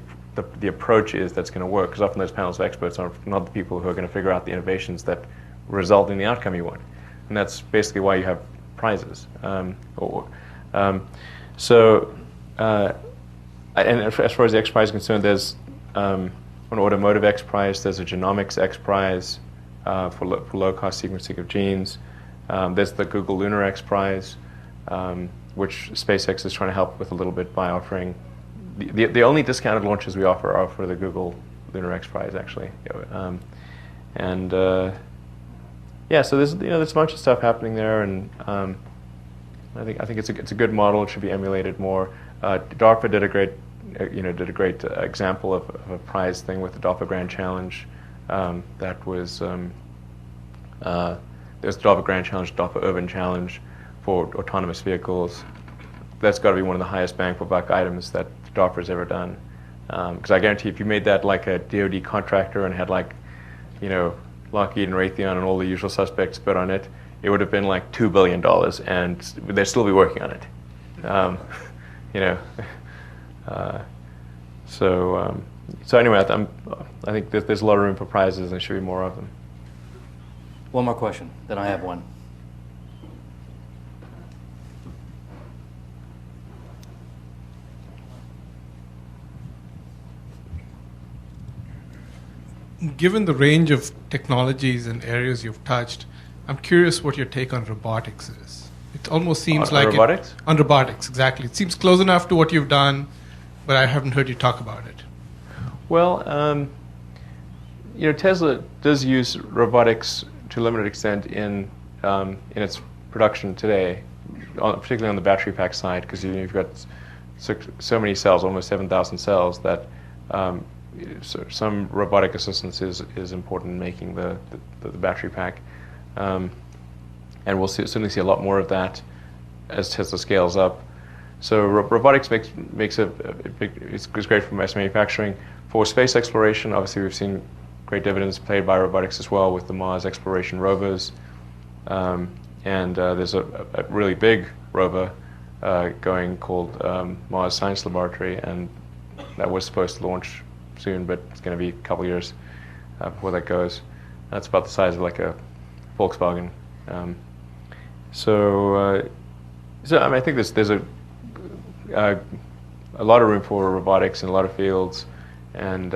[SPEAKER 2] approach is that's going to work, because often those panels of experts are not the people who are going to figure out the innovations that result in the outcome you want. And that's basically why you have prizes. And as far as the X Prize is concerned, there's an automotive X Prize, there's a genomics X Prize for low-cost sequencing of genes. There's the Google Lunar X Prize, which SpaceX is trying to help with a little bit by offering. The only discounted launches we offer are for the Google Lunar X Prize, actually. Yeah, so there's a bunch of stuff happening there, and I think it's a good model. It should be emulated more. DARPA did a great example of a prize thing with the DARPA Grand Challenge. That was there's the DARPA Grand Challenge, DARPA Urban Challenge for autonomous vehicles. That's got to be one of the highest bang for buck items that DARPA's ever done. Because I guarantee if you made that like a DoD contractor and had like, Lockheed and Raytheon and all the usual suspects bid on it, it would have been like $2 billion, and they'd still be working on it. So anyway, I think that there's a lot of room for prizes, and there should be more of them.
[SPEAKER 1] One more question, then I have one.
[SPEAKER 14] Given the range of technologies and areas you've touched, I'm curious what your take on robotics is. It almost seems like
[SPEAKER 2] robotics?
[SPEAKER 14] On robotics, exactly. It seems close enough to what you've done, but I haven't heard you talk about it.
[SPEAKER 2] Well, Tesla does use robotics to a limited extent in its production today, particularly on the battery pack side, because you've got so many cells, almost 7,000 cells, that so some robotic assistance is important in making the battery pack, and we'll certainly see a lot more of that as Tesla scales up. So robotics makes it's great for mass manufacturing. For space exploration, obviously we've seen great dividends played by robotics as well with the Mars exploration rovers, and there's a really big rover going called Mars Science Laboratory, and that was supposed to launch soon, but it's going to be a couple years before that goes. That's about the size of like a Volkswagen. So I think there's a lot of room for robotics in a lot of fields, and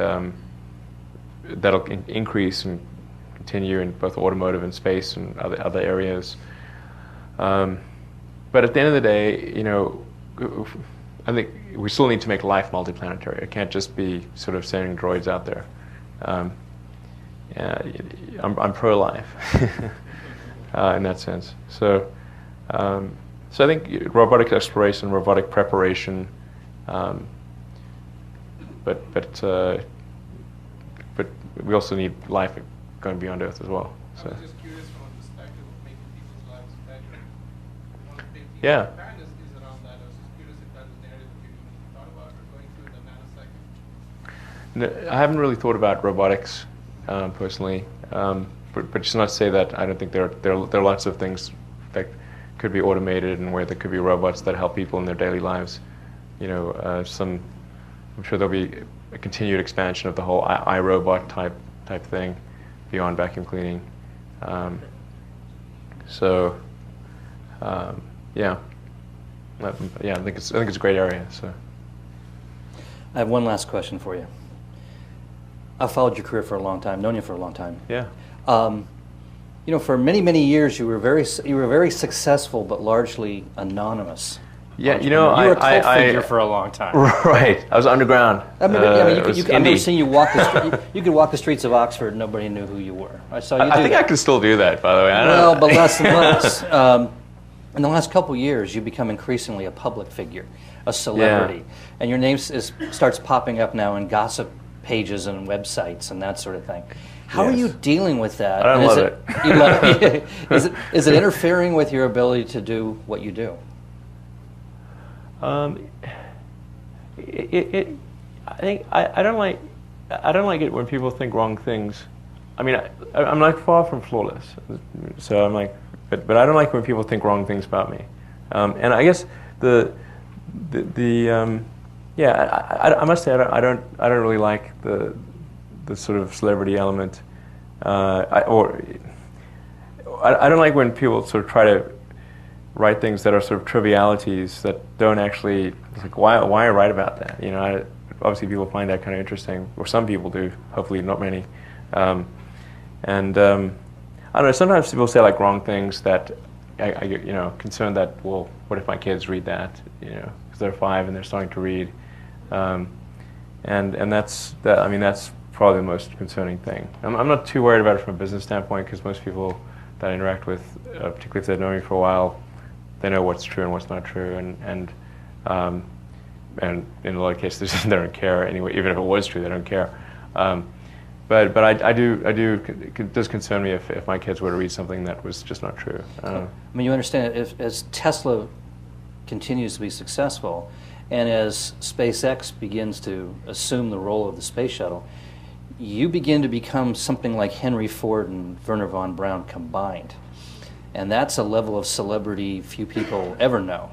[SPEAKER 2] that'll increase and continue in both automotive and space and other areas. But at the end of the day, I think we still need to make life multiplanetary. It can't just be sort of sending droids out there. I'm pro-life in that sense. So I think robotic exploration, robotic preparation, but we also need life going beyond Earth as well. So.
[SPEAKER 14] I was just curious from a perspective of making people's lives better. One big piece
[SPEAKER 2] Yeah.
[SPEAKER 14] of awareness is around that. I was just curious if that was an area that you even thought about or going through in a nanosecond.
[SPEAKER 2] No, I haven't really thought about robotics personally, but just not to say that I don't think there are lots of things that could be automated and where there could be robots that help people in their daily lives. I'm sure there'll be a continued expansion of the whole iRobot type thing beyond vacuum cleaning. Yeah. Yeah, I think it's a great area. So.
[SPEAKER 1] I have one last question for you. I've followed your career for a long time, known you for a long time.
[SPEAKER 2] Yeah.
[SPEAKER 1] You know, for many, many years, you were very successful, but largely anonymous.
[SPEAKER 2] Yeah, you know,
[SPEAKER 1] you were a cult figure for a long time.
[SPEAKER 2] Right. I was underground.
[SPEAKER 1] I remember seeing you walk you could walk the streets of Oxford, and nobody knew who you were. I saw you.
[SPEAKER 2] I think I can still do that, by the way.
[SPEAKER 1] Well, but less and less. In the last couple of years, you've become increasingly a public figure, a celebrity, and your name starts popping up now in gossip pages and websites and that sort of thing. How are you dealing with that?
[SPEAKER 2] I love it.
[SPEAKER 1] You love it. Is it interfering with your ability to do what you do?
[SPEAKER 2] I think I don't like it when people think wrong things. I mean, I'm like far from flawless, so I'm like, but I don't like when people think wrong things about me. And I guess I must say I don't really like the sort of celebrity element. I don't like when people sort of try to write things that are sort of trivialities that don't actually. It's like why write about that? You know, obviously people find that kind of interesting, or some people do. Hopefully, not many. I don't know. Sometimes people say like wrong things that I get, you know, concerned that, well, what if my kids read that? You know, because they're 5 and they're starting to read, and that's that. I mean, that's probably the most concerning thing. I'm not too worried about it from a business standpoint, because most people that I interact with, particularly if they've known me for a while, they know what's true and what's not true, and in a lot of cases they don't care anyway. Even if it was true, they don't care. But it does concern me if my kids were to read something that was just not true.
[SPEAKER 1] I mean, you understand, as Tesla continues to be successful, and as SpaceX begins to assume the role of the space shuttle, you begin to become something like Henry Ford and Wernher von Braun combined. And that's a level of celebrity few people ever know.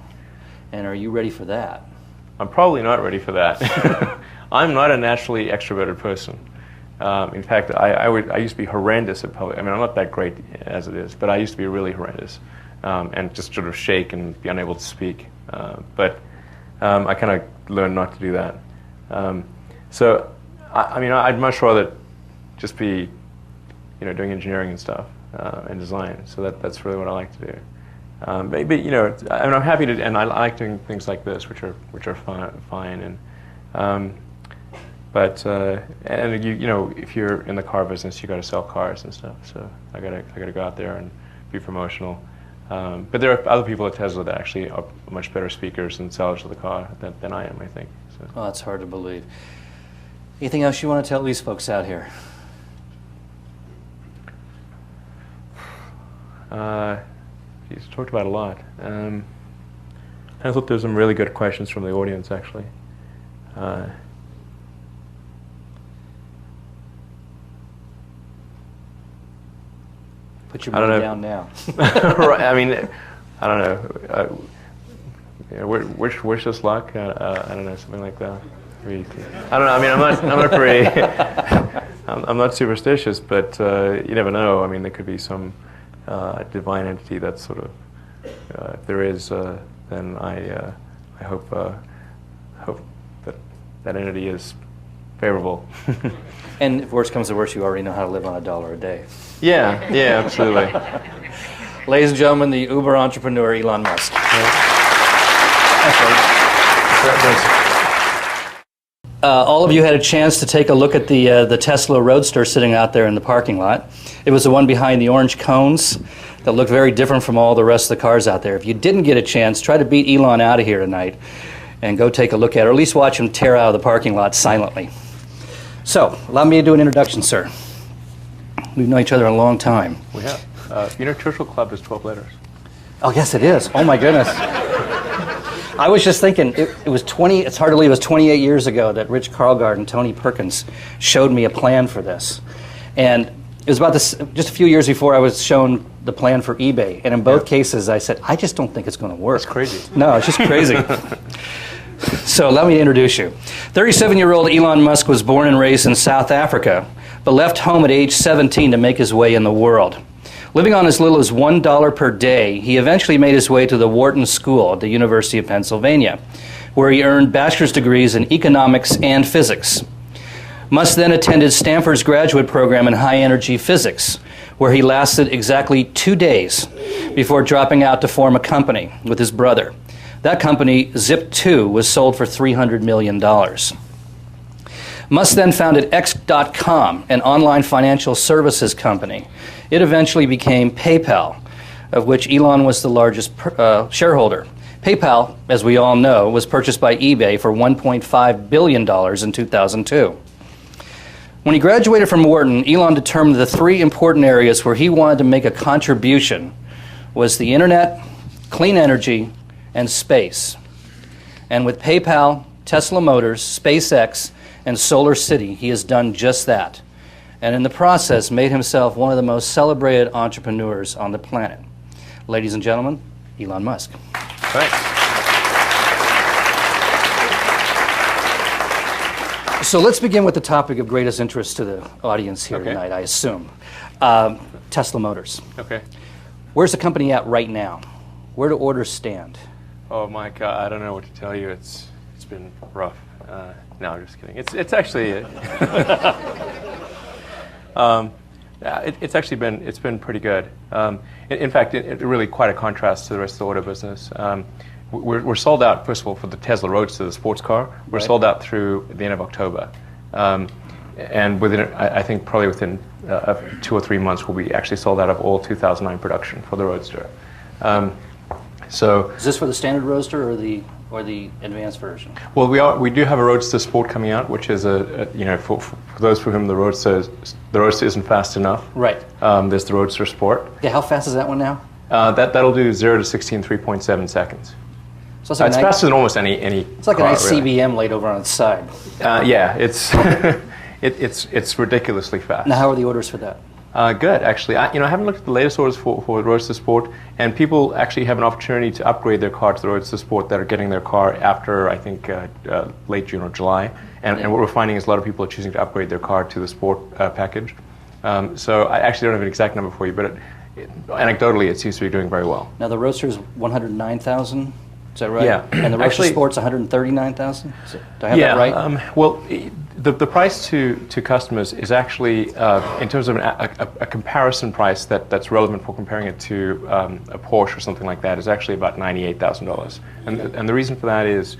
[SPEAKER 1] And are you ready for that?
[SPEAKER 2] I'm probably not ready for that. I'm not a naturally extroverted person. In fact, I used to be horrendous at public. I mean, I'm not that great as it is, but I used to be really horrendous, and just sort of shake and be unable to speak. But I kind of learned not to do that. So, I mean, I'd much rather just be, you know, doing engineering and stuff and design. So that's really what I like to do. But you know, I mean, I'm happy to, and I like doing things like this, which are fine. And and you know, if you're in the car business, you got to sell cars and stuff. So I gotta go out there and be promotional. But there are other people at Tesla that actually are much better speakers and sellers of the car than I am, I think. So.
[SPEAKER 1] Well, that's hard to believe. Anything else you want to tell these folks out here?
[SPEAKER 2] He's talked about a lot. I thought there were some really good questions from the audience, actually.
[SPEAKER 1] Put your money down now.
[SPEAKER 2] Right, I mean, I don't know. You know, wish us luck. I don't know, something like that. I don't know. I mean, I'm not very. I'm not superstitious, but you never know. I mean, there could be some divine entity that's sort of. If there is, then I hope that entity is favorable.
[SPEAKER 1] And if worse comes to worse, you already know how to live on $1 a day.
[SPEAKER 2] Yeah, absolutely.
[SPEAKER 1] Ladies and gentlemen, the Uber entrepreneur, Elon Musk. All of you had a chance to take a look at the Tesla Roadster sitting out there in the parking lot. It was the one behind the orange cones that looked very different from all the rest of the cars out there. If you didn't get a chance, try to beat Elon out of here tonight and go take a look at it, or at least watch him tear out of the parking lot silently. So, allow me to do an introduction, sir. We've known each other a long time.
[SPEAKER 2] We have. You know, Churchill Club is 12 letters.
[SPEAKER 1] Oh, yes, it is. Oh, my goodness. I was just thinking, it was 20, it's hard to believe it was 28 years ago that Rich Karlgaard and Tony Perkins showed me a plan for this. And it was about this, just a few years before I was shown the plan for eBay. And in both cases, I said, I just don't think it's going to work.
[SPEAKER 2] It's crazy.
[SPEAKER 1] No, it's just crazy. So let me introduce you. 37-year-old Elon Musk was born and raised in South Africa, but left home at age 17 to make his way in the world. Living on as little as $1 per day, he eventually made his way to the Wharton School at the University of Pennsylvania, where he earned bachelor's degrees in economics and physics. Musk then attended Stanford's graduate program in high-energy physics, where he lasted exactly 2 days before dropping out to form a company with his brother. That company, Zip2, was sold for $300 million. Musk then founded ʻiːlʒn, an online financial services company. It eventually became PayPal, of which Elon was the largest shareholder. PayPal, as we all know, was purchased by eBay for $1.5 billion in 2002. When he graduated from Wharton, Elon determined the three important areas where he wanted to make a contribution was the internet, clean energy, and space. And with PayPal, Tesla Motors, SpaceX, and Solar City, he has done just that. And in the process, made himself one of the most celebrated entrepreneurs on the planet. Ladies and gentlemen, Elon Musk.
[SPEAKER 2] Thanks.
[SPEAKER 1] So let's begin with the topic of greatest interest to the audience here tonight, I assume. Tesla Motors.
[SPEAKER 2] Okay.
[SPEAKER 1] Where's the company at right now? Where do orders stand?
[SPEAKER 2] Oh my God, I don't know what to tell you. It's been rough. No, I'm just kidding. It's actually it's actually been pretty good. In fact, it really quite a contrast to the rest of the auto business. We're sold out, first of all, for the Tesla Roadster, the sports car. We're sold out through the end of October. And within, I think probably within 2 or 3 months, we'll be actually sold out of all 2009 production for the Roadster. So
[SPEAKER 1] is this for the standard Roadster or the advanced version?
[SPEAKER 2] Well, we do have a Roadster Sport coming out, which is for those for whom the Roadster isn't fast enough.
[SPEAKER 1] Right.
[SPEAKER 2] There's the Roadster Sport.
[SPEAKER 1] Yeah, how fast is that one now?
[SPEAKER 2] That'll do 0 to 60 in 3.7 seconds.
[SPEAKER 1] So it's like
[SPEAKER 2] it's faster than almost any.
[SPEAKER 1] It's like
[SPEAKER 2] car,
[SPEAKER 1] an nice
[SPEAKER 2] really.
[SPEAKER 1] CBM laid over on its side.
[SPEAKER 2] Yeah, it's it's ridiculously fast.
[SPEAKER 1] Now, how are the orders for that?
[SPEAKER 2] Good, actually. I haven't looked at the latest orders for Roadster Sport, and people actually have an opportunity to upgrade their car to the Roadster Sport that are getting their car after, I think, late June or July. And what we're finding is a lot of people are choosing to upgrade their car to the Sport package. So I actually don't have an exact number for you, but anecdotally, it seems to be doing very well.
[SPEAKER 1] Now, the Roadster is 109,000. Is that right?
[SPEAKER 2] Yeah.
[SPEAKER 1] And the Roadster Sport's 139,000. Do I have that right?
[SPEAKER 2] Well, the price to customers is actually, in terms of a comparison price that's relevant for comparing it to a Porsche or something like that, is actually about $98,000. And the reason for that is,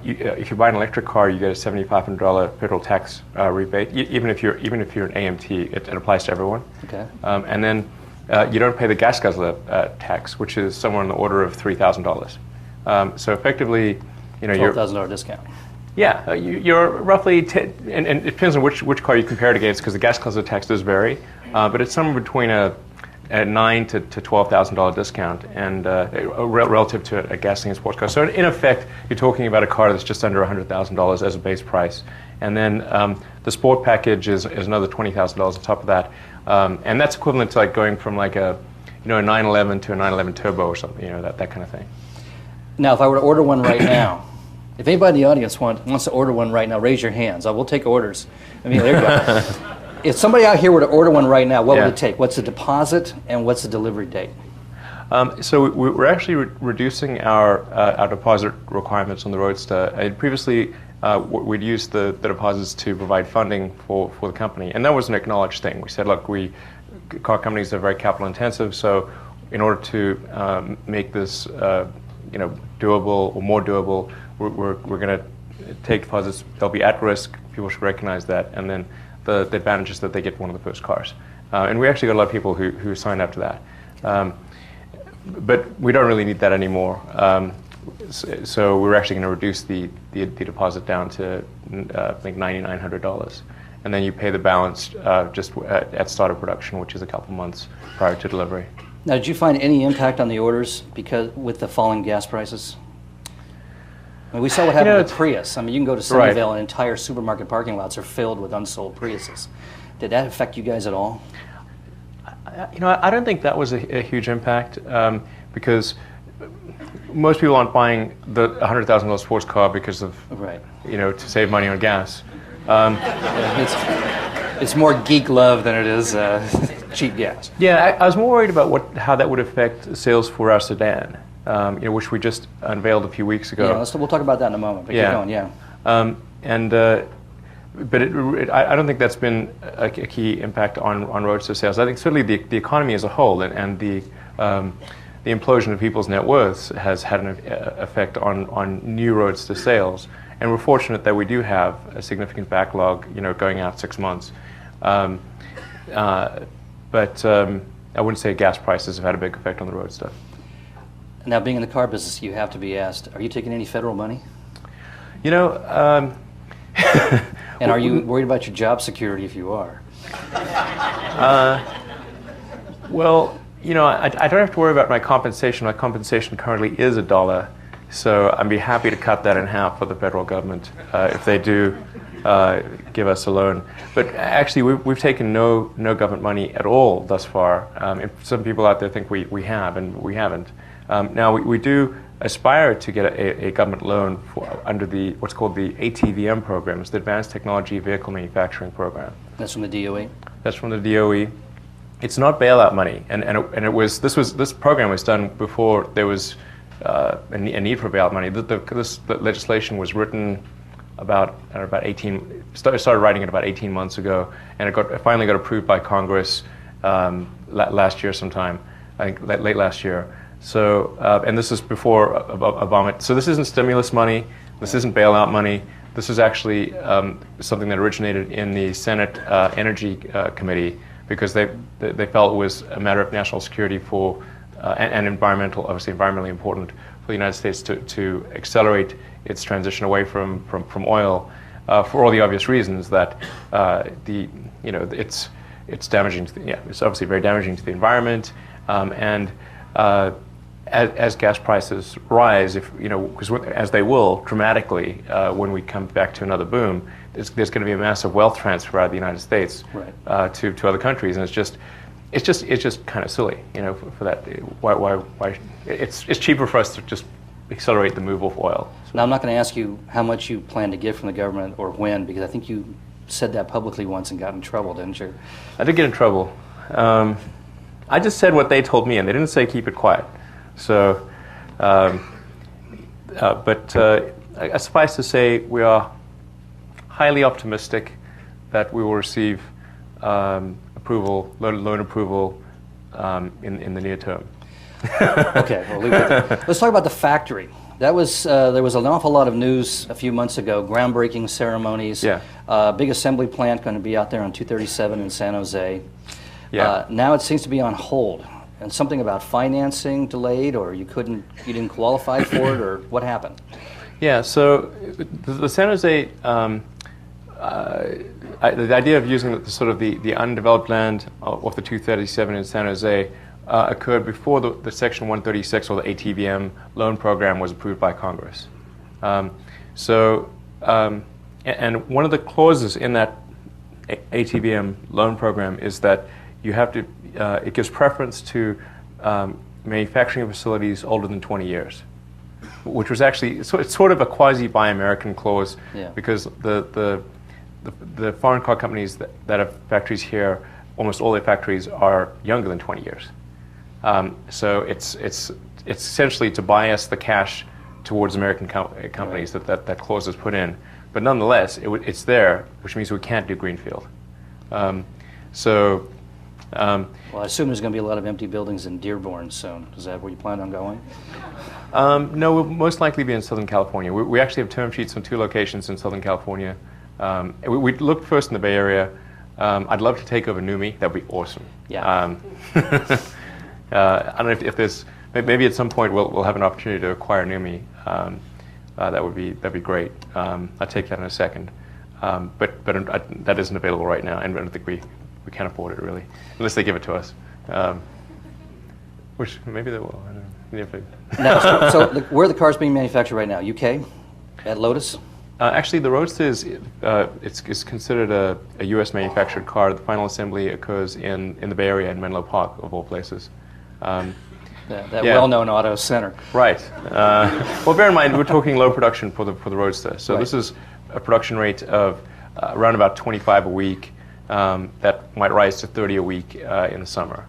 [SPEAKER 2] if you buy an electric car, you get a $7,500 petrol tax rebate. Even if you're an AMT, it applies to everyone.
[SPEAKER 1] Okay.
[SPEAKER 2] And then you don't pay the gas guzzler tax, which is somewhere in the order of $3,000. So effectively, you're
[SPEAKER 1] $12,000 discount.
[SPEAKER 2] Yeah, you're roughly, and it depends on which car you compare it against, because the gas guzzler tax does vary, but it's somewhere between a $9,000 to $12,000 discount, and relative to a gasoline sports car. So in effect, you're talking about a car that's just under $100,000 as a base price, and then the sport package is another $20,000 on top of that, and that's equivalent to like going from like a 911 to a 911 Turbo or something, that kind of thing.
[SPEAKER 1] Now, if I were to order one right now, if anybody in the audience wants to order one right now, raise your hands. I will take orders. I mean, there you go. If somebody out here were to order one right now, what would it take? What's the deposit and what's the delivery date?
[SPEAKER 2] So we're actually reducing our deposit requirements on the Roadster. Previously, we'd used the deposits to provide funding for the company, and that was an acknowledged thing. We said, look, car companies are very capital intensive, so in order to make this doable or more doable, we're going to take deposits. They'll be at risk. People should recognize that, and then the advantage is that they get one of the first cars. And we actually got a lot of people who signed up to that. But we don't really need that anymore. So we're actually going to reduce the deposit down to I think $9,900, and then you pay the balance just at start of production, which is a couple months prior to delivery.
[SPEAKER 1] Now, did you find any impact on the orders with the falling gas prices? I mean, we saw what happened with Prius. I mean, you can go to Sunnyvale and entire supermarket parking lots are filled with unsold Priuses. Did that affect you guys at all?
[SPEAKER 2] I don't think that was a huge impact because most people aren't buying the $100,000 sports car because of to save money on gas.
[SPEAKER 1] It's more geek love than it is cheap gas.
[SPEAKER 2] Yeah, I was more worried about how that would affect sales for our sedan, which we just unveiled a few weeks ago.
[SPEAKER 1] Yeah, we'll talk about that in a moment. But keep going, yeah.
[SPEAKER 2] But I don't think that's been a key impact on Roadster sales. I think certainly the economy as a whole and the implosion of people's net worths has had an effect on new Roadster sales. And we're fortunate that we do have a significant backlog, going out 6 months. But I wouldn't say gas prices have had a big effect on the Roadster.
[SPEAKER 1] Now, being in the car business, you have to be asked, are you taking any federal money? And are you worried about your job security if you are?
[SPEAKER 2] Well, I don't have to worry about my compensation. My compensation currently is $1. So I'd be happy to cut that in half for the federal government if they do give us a loan. But actually, we've taken no government money at all thus far. Some people out there think we have, and we haven't. Now, we do aspire to get a government loan under what's called the ATVM program. It's the Advanced Technology Vehicle Manufacturing Program.
[SPEAKER 1] That's from the DOE? That's
[SPEAKER 2] from the DOE. It's not bailout money, and this program was done before there was a need for bailout money. This legislation was written started writing it about 18 months ago, and it finally got approved by Congress last year sometime, I think late last year. So, and this is before Obama. So this isn't stimulus money. This isn't bailout money. This is actually something that originated in the Senate Energy Committee because they felt it was a matter of national security and obviously environmentally important for the United States to accelerate its transition away from oil for all the obvious reasons that it's damaging it's obviously very damaging to the environment and as gas prices rise, as they will dramatically when we come back to another boom, there's going to be a massive wealth transfer out of the United States to other countries, and it's just kind of silly, for that. Why it's cheaper for us to just accelerate the move off oil.
[SPEAKER 1] Now, I'm not going to ask you how much you plan to get from the government or when, because I think you said that publicly once and got in trouble, didn't you?
[SPEAKER 2] I did get in trouble. I just said what they told me, and they didn't say keep it quiet. So, suffice to say, we are highly optimistic that we will receive loan approval in the near term.
[SPEAKER 1] Okay, we'll leave it there. Let's talk about the factory. There was an awful lot of news a few months ago, groundbreaking ceremonies.
[SPEAKER 2] Yeah.
[SPEAKER 1] Big assembly plant going to be out there on 237 in San Jose.
[SPEAKER 2] Yeah.
[SPEAKER 1] Now it seems to be on hold. And something about financing delayed, or you didn't qualify for it, or what happened?
[SPEAKER 2] Yeah, so the San Jose, the idea of using the undeveloped land off the 237 in San Jose occurred before the Section 136 or the ATVM loan program was approved by Congress. And one of the clauses in that ATVM loan program is that you have to it gives preference to manufacturing facilities older than 20 years, which was actually it's sort of a quasi-Buy American clause because the foreign car companies that have factories here, almost all their factories are younger than 20 years. So it's essentially to bias the cash towards American companies that clause is put in, but nonetheless it's there, which means we can't do greenfield.
[SPEAKER 1] Well, I assume there's going to be a lot of empty buildings in Dearborn soon. Is that where you plan on going?
[SPEAKER 2] No, we'll most likely be in Southern California. We actually have term sheets on 2 locations in Southern California. We looked first in the Bay Area. I'd love to take over NUMMI. That would be awesome.
[SPEAKER 1] Yeah.
[SPEAKER 2] I don't know if there's maybe at some point we'll have an opportunity to acquire NUMMI. That'd be great. I'll take that in a second. But that isn't available right now, and I don't think we can't afford it really, unless they give it to us. Which maybe they will. I don't know.
[SPEAKER 1] Now, so where are the cars being manufactured right now? UK, at Lotus.
[SPEAKER 2] Actually, the Roadster is it's considered a U.S. manufactured car. The final assembly occurs in the Bay Area in Menlo Park, of all places.
[SPEAKER 1] That well-known auto center.
[SPEAKER 2] Right. Well, bear in mind we're talking low production for the Roadster. So this is a production rate of around about 25 a week. that might rise to 30 a week in the summer.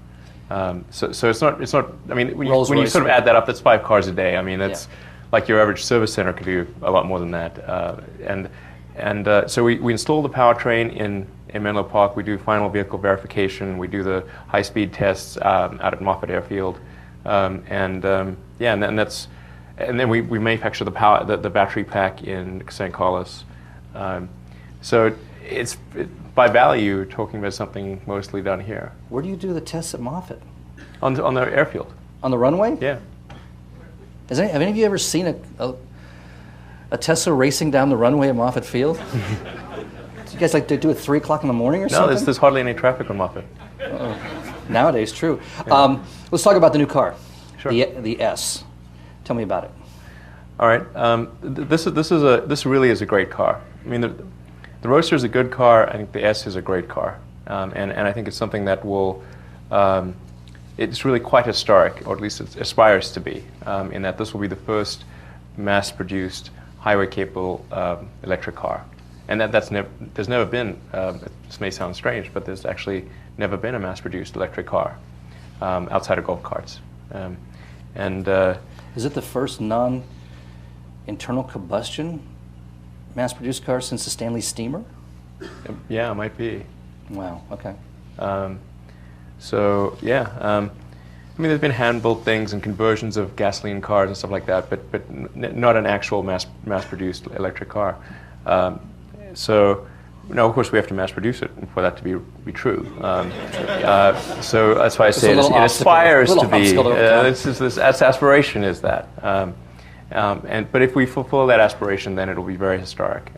[SPEAKER 2] So it's not. I mean, when you sort of add that up, that's 5 cars a day. I mean, that's like your average service center could do a lot more than that. So we install the powertrain in Menlo Park. We do final vehicle verification. We do the high-speed tests out at Moffett Airfield, and then we manufacture the battery pack in St. Carlos. So it's by value talking about something mostly done here.
[SPEAKER 1] Where do you do the tests at Moffett?
[SPEAKER 2] On the airfield.
[SPEAKER 1] On the runway?
[SPEAKER 2] Yeah.
[SPEAKER 1] Have any of you ever seen a Tesla racing down the runway at Moffett Field? Do you guys like to do it 3 o'clock in the morning or something?
[SPEAKER 2] No, there's hardly any traffic on Moffett.
[SPEAKER 1] Nowadays, true. Yeah. Let's talk about the new car,
[SPEAKER 2] sure.
[SPEAKER 1] the S. Tell me about it.
[SPEAKER 2] All right. This really is a great car. I mean, the Roadster is a good car. I think the S is a great car, and I think it's something that will. It's really quite historic, or at least it aspires to be, in that this will be the first mass-produced highway-capable electric car, and there's never been. This may sound strange, but there's actually never been a mass-produced electric car outside of golf carts.
[SPEAKER 1] Is it the first non-internal combustion mass-produced car since the Stanley Steamer?
[SPEAKER 2] Yeah, it might be.
[SPEAKER 1] Wow. Okay.
[SPEAKER 2] I mean, there's been hand-built things and conversions of gasoline cars and stuff like that, but not an actual mass-produced electric car. Of course, we have to mass-produce it for that to be true. So that's why I say it aspires to be. That's aspiration is that. But if we fulfill that aspiration, then it'll be very historic.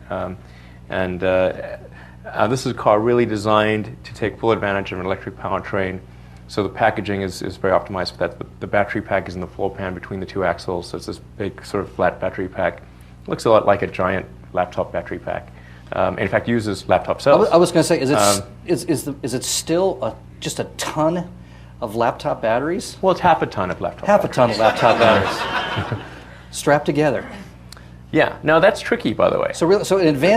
[SPEAKER 2] This is a car really designed to take full advantage of an electric powertrain. So the packaging is very optimized for that. The battery pack is in the floor pan between the 2 axles. So it's this big sort of flat battery pack. It looks a lot like a giant laptop battery pack. In fact, uses laptop cells.
[SPEAKER 1] I was going to say, is it still just a ton of laptop batteries?
[SPEAKER 2] Well, it's half a ton of laptop.
[SPEAKER 1] Half a ton of laptop batteries strapped together.
[SPEAKER 2] Yeah. Now that's tricky, by the way.
[SPEAKER 1] So in advance.